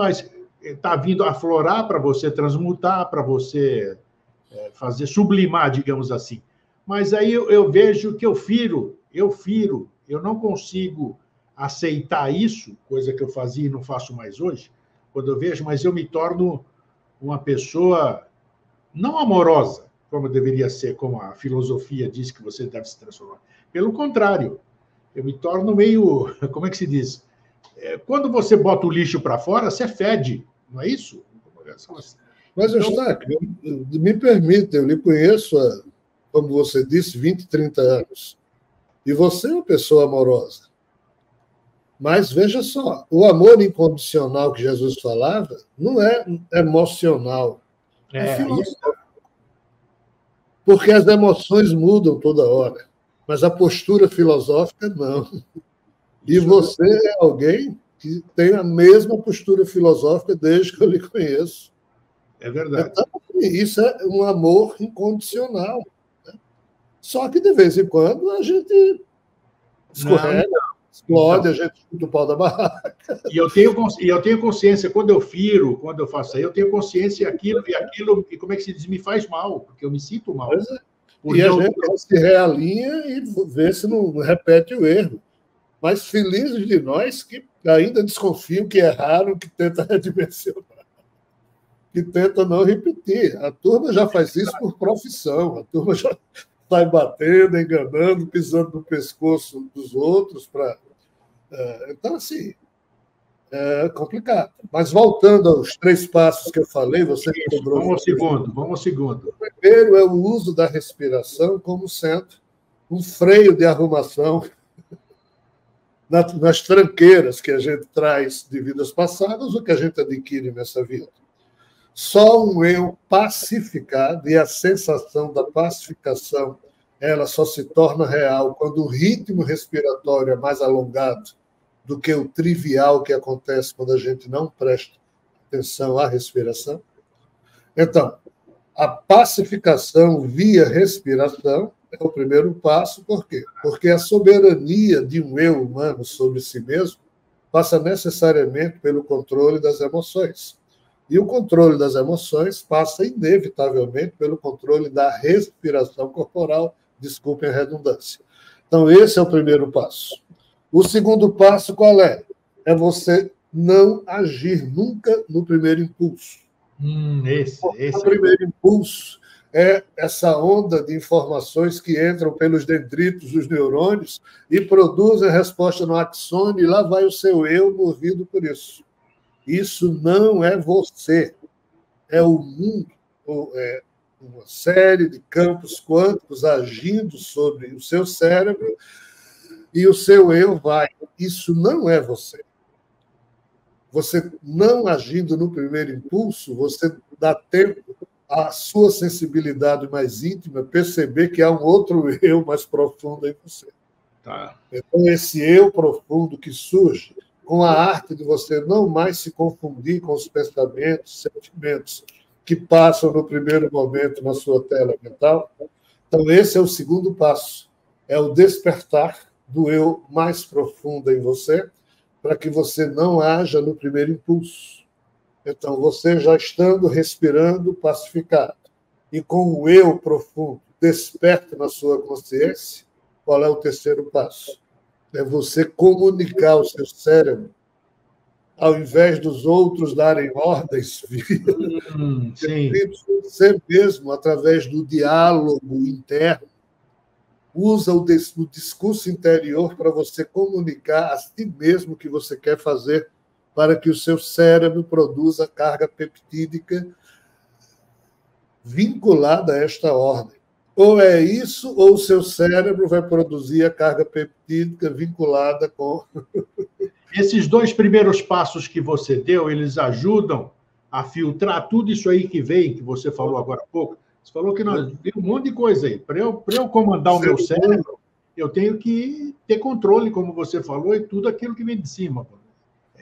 está vindo aflorar para você, transmutar, para você fazer sublimar, digamos assim. Mas aí eu vejo que eu não consigo aceitar isso, coisa que eu fazia e não faço mais hoje, quando eu vejo, mas eu me torno uma pessoa não amorosa, como deveria ser, como a filosofia diz que você deve se transformar. Pelo contrário, eu me torno meio, como é que se diz? Quando você bota o lixo para fora, você fede, não é isso? Mas, Eustáquio, me permita, eu lhe conheço há, como você disse, 20, 30 anos. E você é uma pessoa amorosa. Mas, veja só, o amor incondicional que Jesus falava não é emocional, é filosófico. Porque as emoções mudam toda hora, mas a postura filosófica não. E você é alguém que tem a mesma postura filosófica desde que eu lhe conheço. É verdade. Então, isso é um amor incondicional. Né? Só que, de vez em quando, a gente escorrega, explode, a gente chuta o pau da barraca. E eu tenho consciência, quando eu firo, quando eu faço aí, eu tenho consciência e como é que se diz, me faz mal, porque eu me sinto mal. E a gente se realinha e vê se não repete o erro. Mas felizes de nós que ainda desconfiam que erraram, que tentam redimensionar, que tentam não repetir. A turma já faz isso por profissão, a turma já sai batendo, enganando, pisando no pescoço dos outros. Então, assim, é complicado. Mas voltando aos 3 passos que eu falei, você cobrou. Vamos ao segundo. O primeiro é o uso da respiração como sendo um freio de arrumação nas tranqueiras que a gente traz de vidas passadas ou que a gente adquire nessa vida. Só um eu pacificado, e a sensação da pacificação ela só se torna real quando o ritmo respiratório é mais alongado do que o trivial que acontece quando a gente não presta atenção à respiração. Então, a pacificação via respiração é o primeiro passo. Por quê? Porque a soberania de um eu humano sobre si mesmo passa necessariamente pelo controle das emoções. E o controle das emoções passa inevitavelmente pelo controle da respiração corporal, desculpem a redundância. Então, esse é o primeiro passo. O segundo passo qual é? É você não agir nunca no primeiro impulso. O primeiro impulso é essa onda de informações que entram pelos dendritos dos neurônios e produzem a resposta no axônio, e lá vai o seu eu movido por isso. Isso não é você, é o mundo, é uma série de campos quânticos agindo sobre o seu cérebro e o seu eu vai. Isso não é você. Você não agindo no primeiro impulso, você dá tempo à sua sensibilidade mais íntima perceber que há um outro eu mais profundo em você. Tá. Então, esse eu profundo que surge com a arte de você não mais se confundir com os pensamentos, sentimentos que passam no primeiro momento na sua tela mental. Então, esse é o segundo passo, é o despertar do eu mais profundo em você, para que você não haja no primeiro impulso. Então, você já estando respirando pacificado e com o eu profundo desperto na sua consciência, qual é o terceiro passo? É você comunicar ao seu cérebro, ao invés dos outros darem ordens, você mesmo, através do diálogo interno, usa o discurso interior para você comunicar a si mesmo o que você quer fazer para que o seu cérebro produza carga peptídica vinculada a esta ordem. Ou é isso, ou o seu cérebro vai produzir a carga peptídica vinculada com... Esses 2 primeiros passos que você deu, eles ajudam a filtrar tudo isso aí que vem, que você falou agora há pouco. Você falou que nós tem um monte de coisa aí. Para eu comandar o meu cérebro, eu tenho que ter controle, como você falou, e tudo aquilo que vem de cima.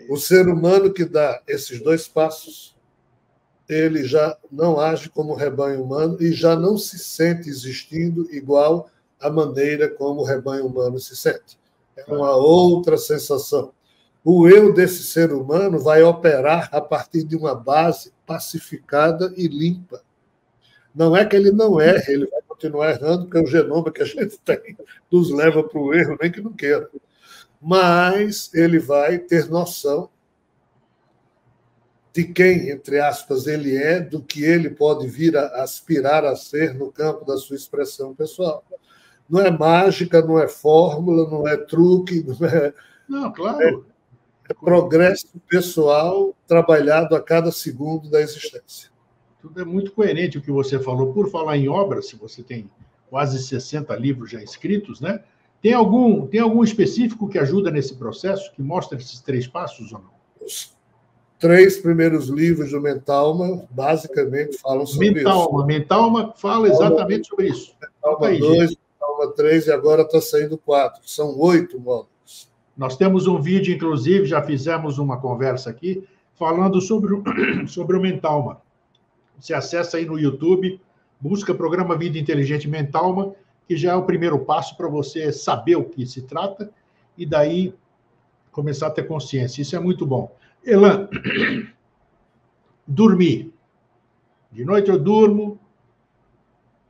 O ser humano que dá esses 2 passos, ele já não age como rebanho humano e já não se sente existindo igual à maneira como o rebanho humano se sente. É uma outra sensação. O eu desse ser humano vai operar a partir de uma base pacificada e limpa. Não é que ele não erre, ele vai continuar errando, porque o genoma que a gente tem nos leva para o erro, nem que não queira. Mas ele vai ter noção de quem, entre aspas, ele é, do que ele pode vir a aspirar a ser no campo da sua expressão pessoal. Não é mágica, não é fórmula, não é truque, não é... Não, claro. É progresso pessoal trabalhado a cada segundo da existência. Tudo é muito coerente o que você falou. Por falar em obras, se você tem quase 60 livros já escritos, né? Tem algum específico que ajuda nesse processo, que mostra esses 3 passos ou não? Os 3 primeiros livros do Mentalma, basicamente, falam sobre isso. Mentalma fala exatamente sobre isso. Mentalma 2, Mentalma 3 e agora está saindo 4. São 8 módulos. Nós temos um vídeo, inclusive, já fizemos uma conversa aqui, falando sobre o Mentalma. Você acessa aí no YouTube, busca programa Vida Inteligente Mentalma, que já é o primeiro passo para você saber o que se trata e daí começar a ter consciência. Isso é muito bom. Elan, dormir. De noite eu durmo.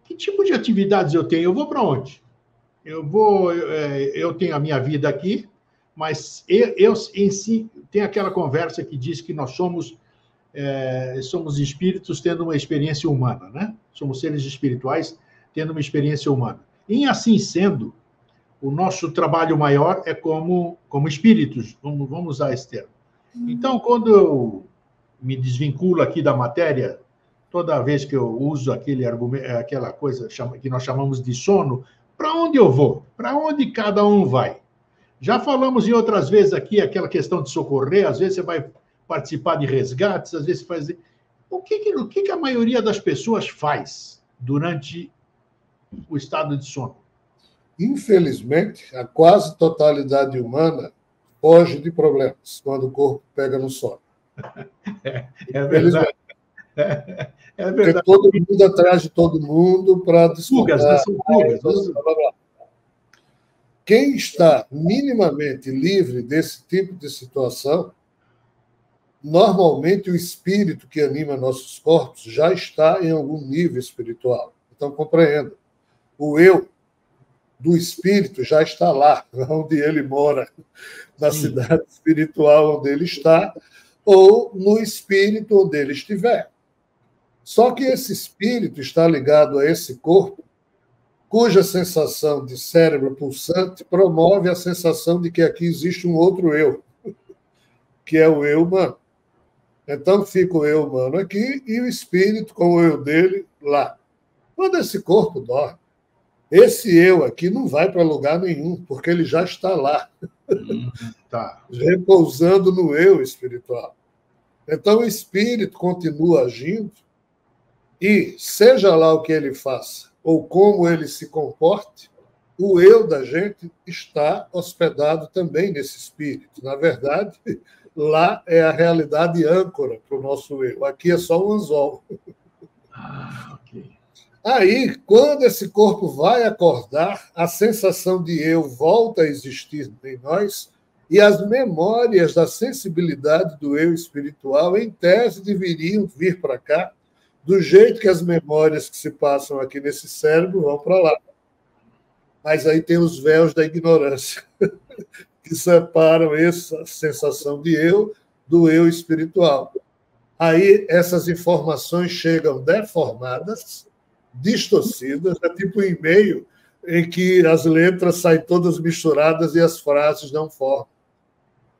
Que tipo de atividades eu tenho? Eu vou para onde? Eu tenho a minha vida aqui, mas eu em si tem aquela conversa que diz que nós somos espíritos tendo uma experiência humana, né? Somos seres espirituais tendo uma experiência humana. Em assim sendo, o nosso trabalho maior é como espíritos, vamos usar esse termo. Então, quando eu me desvinculo aqui da matéria, toda vez que eu uso aquela coisa que nós chamamos de sono, para onde eu vou? Para onde cada um vai? Já falamos em outras vezes aqui aquela questão de socorrer, às vezes você vai participar de resgates, às vezes faz... O que a maioria das pessoas faz durante o estado de sono? Infelizmente, a quase totalidade humana foge de problemas quando o corpo pega no sono. É verdade. É verdade. Porque todo mundo atrás de todo mundo para desculpar. Fugas, são fugas. Blá, blá, blá. Quem está minimamente livre desse tipo de situação, normalmente o espírito que anima nossos corpos já está em algum nível espiritual. Então, compreenda. O eu do espírito já está lá, onde ele mora, na cidade espiritual onde ele está, ou no espírito onde ele estiver. Só que esse espírito está ligado a esse corpo, cuja sensação de cérebro pulsante promove a sensação de que aqui existe um outro eu, que é o eu humano. Então fica o eu humano aqui e o espírito com o eu dele lá. Quando esse corpo dorme, esse eu aqui não vai para lugar nenhum, porque ele já está lá, repousando no eu espiritual. Então o espírito continua agindo e, seja lá o que ele faça, ou como ele se comporte, o eu da gente está hospedado também nesse espírito. Na verdade, lá é a realidade âncora para o nosso eu. Aqui é só um anzol. Ok. Aí, quando esse corpo vai acordar, a sensação de eu volta a existir em nós e as memórias da sensibilidade do eu espiritual, em tese, deveriam vir para cá, do jeito que as memórias que se passam aqui nesse cérebro vão para lá. Mas aí tem os véus da ignorância, que separam essa sensação de eu do eu espiritual. Aí essas informações chegam deformadas, distorcidas, é tipo um e-mail em que as letras saem todas misturadas e as frases não formam.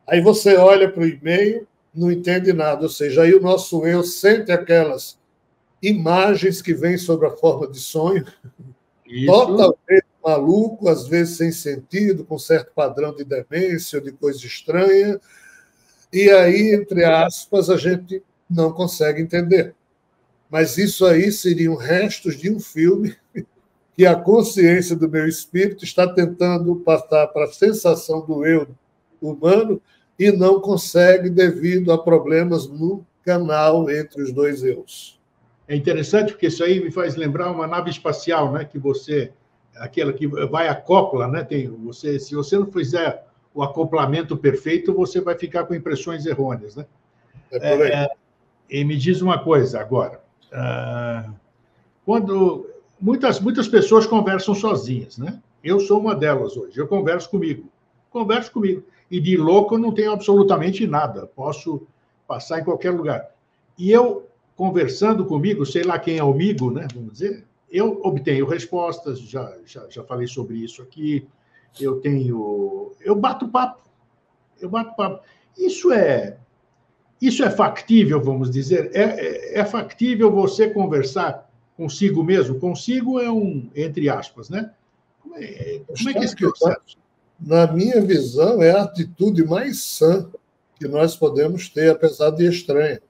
Aí você olha para o e-mail, não entende nada, ou seja, aí o nosso eu sente aquelas imagens que vêm sob a forma de sonho, totalmente maluco, às vezes sem sentido, com certo padrão de demência ou de coisa estranha, e aí, entre aspas, a gente não consegue entender. Mas isso aí seriam restos de um filme que a consciência do meu espírito está tentando passar para a sensação do eu humano e não consegue devido a problemas no canal entre os dois eus. É interessante porque isso aí me faz lembrar uma nave espacial, né? Que você, aquela que vai acopla, né? Se você não fizer o acoplamento perfeito, você vai ficar com impressões errôneas, né? É por aí. E me diz uma coisa agora. Quando muitas pessoas conversam sozinhas, né? Eu sou uma delas hoje. Eu converso comigo. E de louco eu não tenho absolutamente nada. Posso passar em qualquer lugar. E eu, conversando comigo, sei lá quem é amigo, né? Vamos dizer, eu obtenho respostas, já falei sobre isso aqui. Eu bato papo. Isso é factível, vamos dizer? É factível você conversar consigo mesmo? Consigo é entre aspas, né? Como é que é esse processo? Na minha visão, é a atitude mais sã que nós podemos ter, apesar de estranha.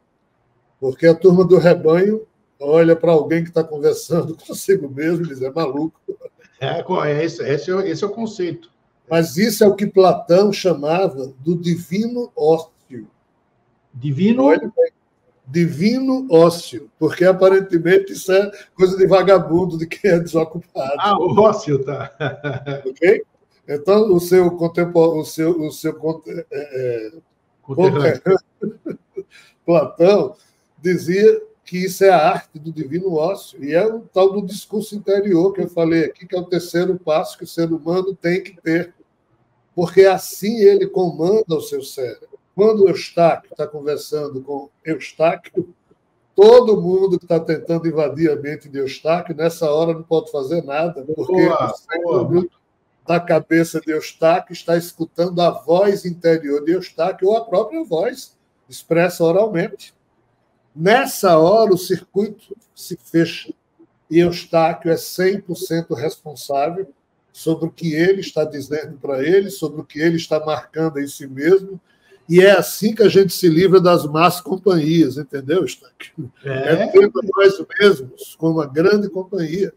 Porque a turma do rebanho olha para alguém que está conversando consigo mesmo e diz, é maluco. Esse é o conceito. Mas isso é o que Platão chamava do divino ócio. Divino? Divino ócio, porque aparentemente isso é coisa de vagabundo, de quem é desocupado. Ah, o ócio, tá. Ok? Então, o seu contemporâneo, conterrâneo, Platão, dizia que isso é a arte do divino ócio, e é o tal do discurso interior que eu falei aqui, que é o terceiro passo que o ser humano tem que ter, porque assim ele comanda o seu cérebro. Quando o Eustáquio está conversando com Eustáquio, todo mundo que está tentando invadir a mente de Eustáquio, nessa hora não pode fazer nada, porque o cérebro da cabeça de Eustáquio está escutando a voz interior de Eustáquio, ou a própria voz, expressa oralmente. Nessa hora, o circuito se fecha e Eustáquio é 100% responsável sobre o que ele está dizendo para ele, sobre o que ele está marcando em si mesmo, e é assim que a gente se livra das más companhias, entendeu, Eustáquio? É tendo nós mesmos como uma grande companhia.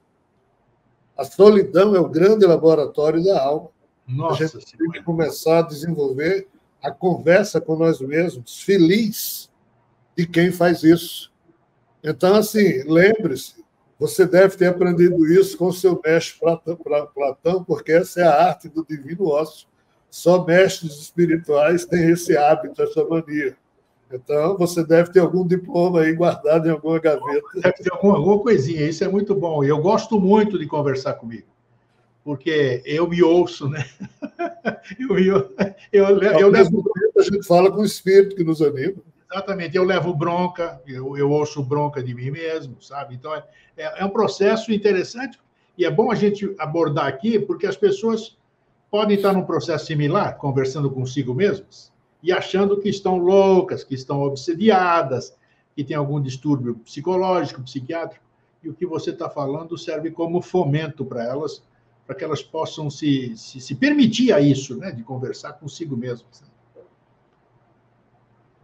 A solidão é o grande laboratório da alma. Nossa, a gente tem que começar a desenvolver a conversa com nós mesmos, feliz de quem faz isso. Então, assim, lembre-se, você deve ter aprendido isso com o seu mestre Platão, porque essa é a arte do divino ócio. Só mestres espirituais têm esse hábito, essa mania. Então, você deve ter algum diploma aí guardado em alguma gaveta. Deve ter alguma coisinha, isso é muito bom. Eu gosto muito de conversar comigo, porque eu me ouço, né? Eu levo... A gente fala com o espírito que nos anima. Exatamente, eu levo bronca, eu ouço bronca de mim mesmo, sabe? Então, é um processo interessante e é bom a gente abordar aqui, porque as pessoas podem estar num processo similar, conversando consigo mesmas, e achando que estão loucas, que estão obsediadas, que tem algum distúrbio psicológico, psiquiátrico, e o que você está falando serve como fomento para elas, para que elas possam se permitir a isso, né, de conversar consigo mesmas.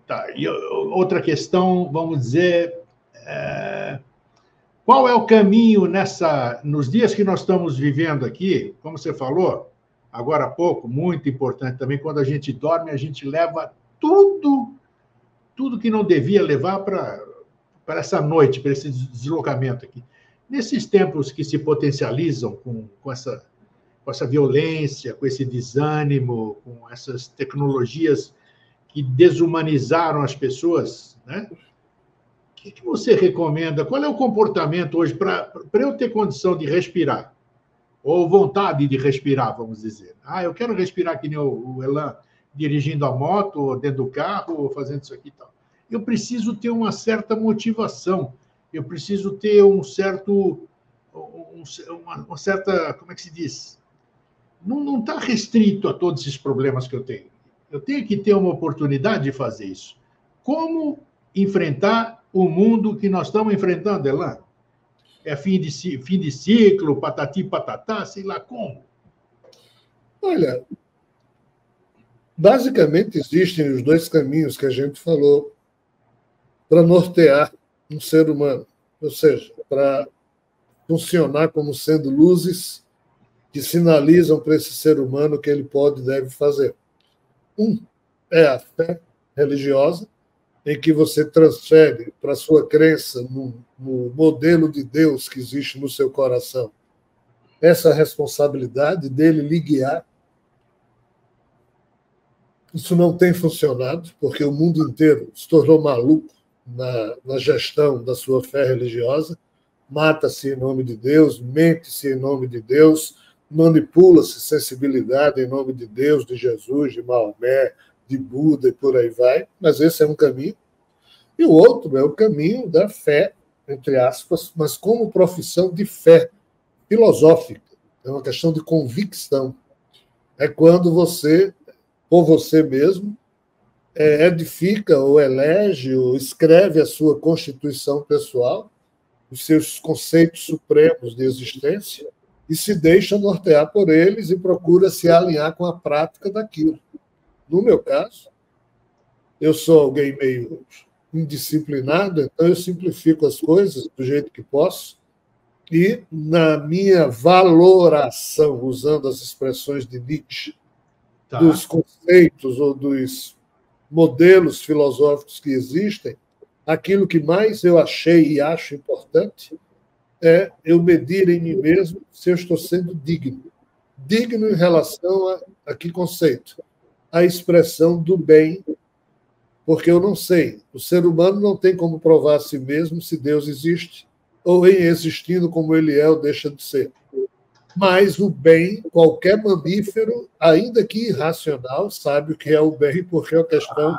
Tá, e outra questão, vamos dizer, qual é o caminho nos dias que nós estamos vivendo aqui, como você falou, agora há pouco, muito importante também, quando a gente dorme, a gente leva tudo que não devia levar para essa noite, para esse deslocamento aqui. Nesses tempos que se potencializam com essa violência, com esse desânimo, com essas tecnologias que desumanizaram as pessoas, né? O que você recomenda? Qual é o comportamento hoje para eu ter condição de respirar? Ou vontade de respirar, vamos dizer. Eu quero respirar que nem o Elan, dirigindo a moto, ou dentro do carro, ou fazendo isso aqui e tal. Eu preciso ter uma certa motivação, eu preciso ter uma certa, como é que se diz? Não está restrito a todos esses problemas que eu tenho. Eu tenho que ter uma oportunidade de fazer isso. Como enfrentar o mundo que nós estamos enfrentando, Elan? É fim de ciclo, patati patatá, sei lá como. Olha, basicamente existem os dois caminhos que a gente falou para nortear um ser humano, ou seja, para funcionar como sendo luzes que sinalizam para esse ser humano o que ele pode e deve fazer. Um é a fé religiosa, em que você transfere para a sua crença no modelo de Deus que existe no seu coração essa responsabilidade dele lhe guiar. Isso não tem funcionado, porque o mundo inteiro se tornou maluco na gestão da sua fé religiosa, mata-se em nome de Deus, mente-se em nome de Deus, manipula-se sensibilidade em nome de Deus, de Jesus, de Maomé, de Buda e por aí vai, mas esse é um caminho. E o outro é o caminho da fé, entre aspas, mas como profissão de fé filosófica. É uma questão de convicção. É quando você, por você mesmo, edifica ou elege ou escreve a sua constituição pessoal, os seus conceitos supremos de existência, e se deixa nortear por eles e procura se alinhar com a prática daquilo. No meu caso, eu sou alguém meio indisciplinado, então eu simplifico as coisas do jeito que posso, E, na minha valoração, usando as expressões de Nietzsche, dos conceitos ou dos modelos filosóficos que existem, aquilo que mais eu achei e acho importante é eu medir em mim mesmo se eu estou sendo digno. Digno em relação a que conceito? A expressão do bem, porque eu não sei. O ser humano não tem como provar a si mesmo se Deus existe, ou em existindo como ele é ou deixa de ser. Mas o bem, qualquer mamífero, ainda que irracional, sabe o que é o bem, porque é uma questão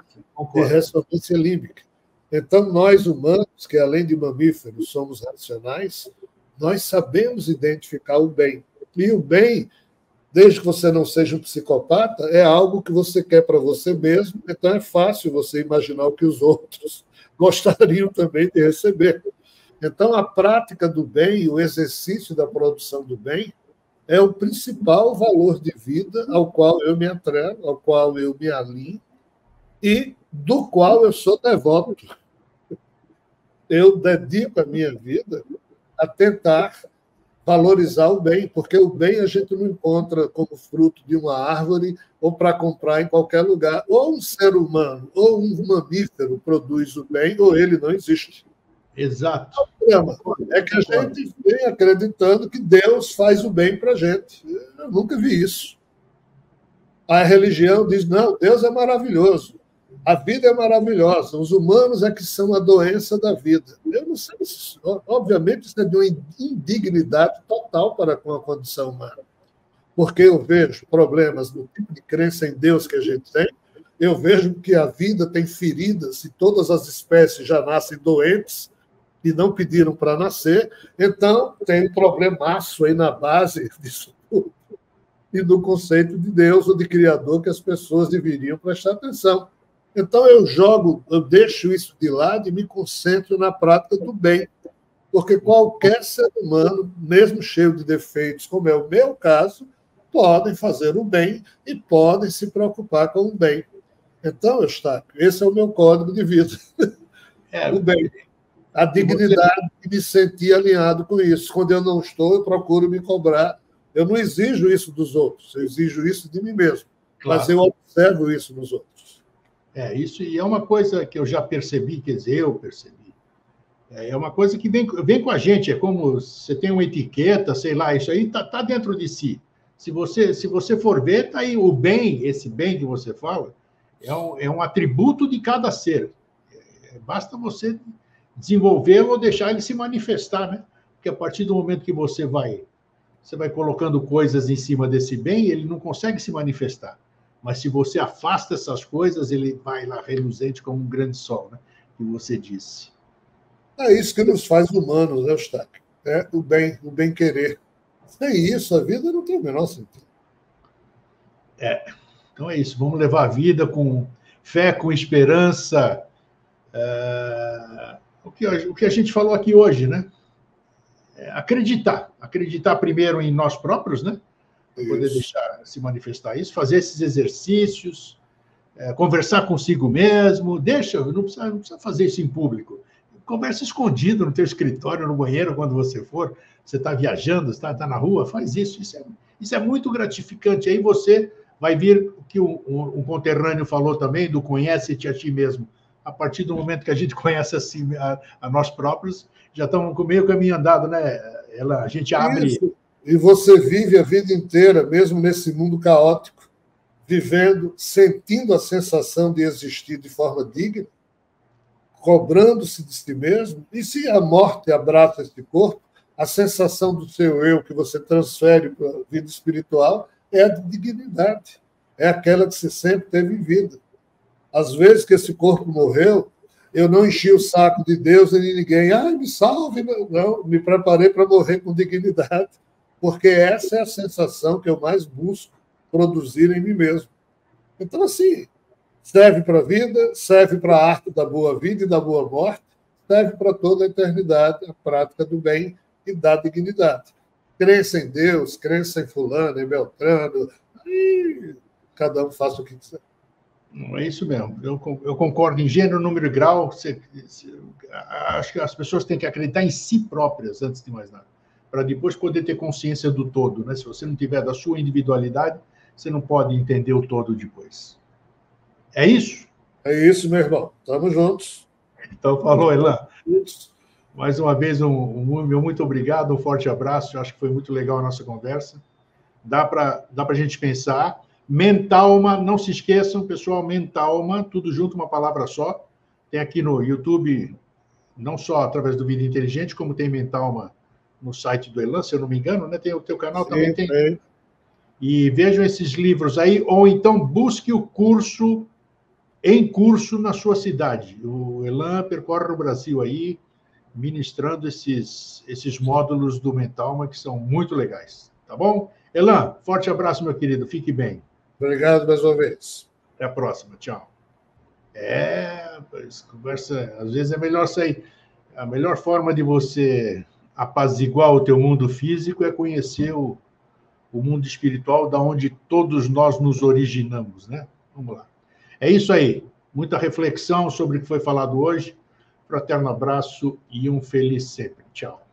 de ressonância límbica. Então, nós humanos, que além de mamíferos somos racionais, nós sabemos identificar o bem. E o bem, desde que você não seja um psicopata, é algo que você quer para você mesmo, então é fácil você imaginar o que os outros gostariam também de receber. Então, a prática do bem, o exercício da produção do bem, é o principal valor de vida ao qual eu me entrego, ao qual eu me alinho e do qual eu sou devoto. Eu dedico a minha vida a tentar valorizar o bem, porque o bem a gente não encontra como fruto de uma árvore ou para comprar em qualquer lugar. Ou um ser humano ou um mamífero produz o bem, ou ele não existe. Exato. O problema é que a gente vem acreditando que Deus faz o bem para a gente. Eu nunca vi isso. A religião diz, não, Deus é maravilhoso. A vida é maravilhosa. Os humanos é que são a doença da vida. Eu não sei se... Obviamente, isso é de uma indignidade total para com a condição humana. Porque eu vejo problemas no tipo de crença em Deus que a gente tem, eu vejo que a vida tem feridas e todas as espécies já nascem doentes e não pediram para nascer, então tem um problemaço aí na base disso tudo e do conceito de Deus ou de Criador que as pessoas deveriam prestar atenção. Então eu deixo isso de lado e me concentro na prática do bem, porque qualquer ser humano, mesmo cheio de defeitos, como é o meu caso, podem fazer o bem e podem se preocupar com o bem. Então, Eustáquio, esse é o meu código de vida. O bem. A dignidade de me sentir alinhado com isso. Quando eu não estou, eu procuro me cobrar. Eu não exijo isso dos outros, eu exijo isso de mim mesmo. Claro. Mas eu observo isso nos outros. Isso, e é uma coisa que eu já percebi, quer dizer, eu percebi. É uma coisa que vem com a gente, é como você tem uma etiqueta, sei lá, isso aí tá dentro de si. Se você for ver, tá aí o bem, esse bem que você fala, é um atributo de cada ser. Basta você desenvolver ou deixar ele se manifestar, né? Porque a partir do momento que você vai colocando coisas em cima desse bem, ele não consegue se manifestar. Mas se você afasta essas coisas, ele vai lá reluzente como um grande sol, né? Que você disse. É isso que nos faz humanos, né, Eustáquio? É o bem querer. Sem isso, a vida não tem o menor sentido. Então é isso. Vamos levar a vida com fé, com esperança. O que a gente falou aqui hoje, né? Acreditar primeiro em nós próprios, né? Para poder deixar se manifestar isso, fazer esses exercícios, conversar consigo mesmo, não precisa fazer isso em público. Conversa escondido no teu escritório, no banheiro, quando você for, você está viajando, está na rua, faz isso. Isso é muito gratificante. Aí você vai vir o que um conterrâneo falou também, do conhece-te a ti mesmo. A partir do momento que a gente conhece assim a nós próprios, já estamos com meio caminho andado, né? A gente abre... Isso. E você vive a vida inteira, mesmo nesse mundo caótico, vivendo, sentindo a sensação de existir de forma digna, cobrando-se de si mesmo, e se a morte abraça esse corpo, a sensação do seu eu que você transfere para a vida espiritual é a de dignidade, é aquela que você sempre teve em vida. Às vezes que esse corpo morreu, eu não enchi o saco de Deus e de ninguém, me salve, não, me preparei para morrer com dignidade, porque essa é a sensação que eu mais busco produzir em mim mesmo. Então, assim, serve para a vida, serve para a arte da boa vida e da boa morte, serve para toda a eternidade a prática do bem e da dignidade. Crença em Deus, crença em fulano, em Beltrano, aí cada um faça o que quiser. Não é isso mesmo. Eu concordo em gênero, número e grau. Acho que as pessoas têm que acreditar em si próprias, antes de mais nada. para depois poder ter consciência do todo, né? Se você não tiver da sua individualidade, você não pode entender o todo depois. É isso? É isso, meu irmão. Estamos juntos. Então, falou, Elan. Mais uma vez, meu muito obrigado, um forte abraço. Eu acho que foi muito legal a nossa conversa. Dá para a gente pensar. Mentalma, não se esqueçam, pessoal, Mentalma, tudo junto, uma palavra só. Tem aqui no YouTube, não só através do Vida Inteligente, como tem Mentalma no site do Elan, se eu não me engano, né? Tem o teu canal, sim, também tem. É. E vejam esses livros aí, ou então busque o curso em curso na sua cidade. O Elan percorre o Brasil aí, ministrando esses módulos do Mentalma, que são muito legais. Tá bom? Elan, forte abraço, meu querido. Fique bem. Obrigado mais uma vez. Até a próxima. Tchau. Conversa, às vezes é melhor sair. A melhor forma de você apaziguar o teu mundo físico é conhecer o mundo espiritual, da onde todos nós nos originamos, né? Vamos lá. É isso aí. Muita reflexão sobre o que foi falado hoje. Fraterno abraço e um feliz sempre. Tchau.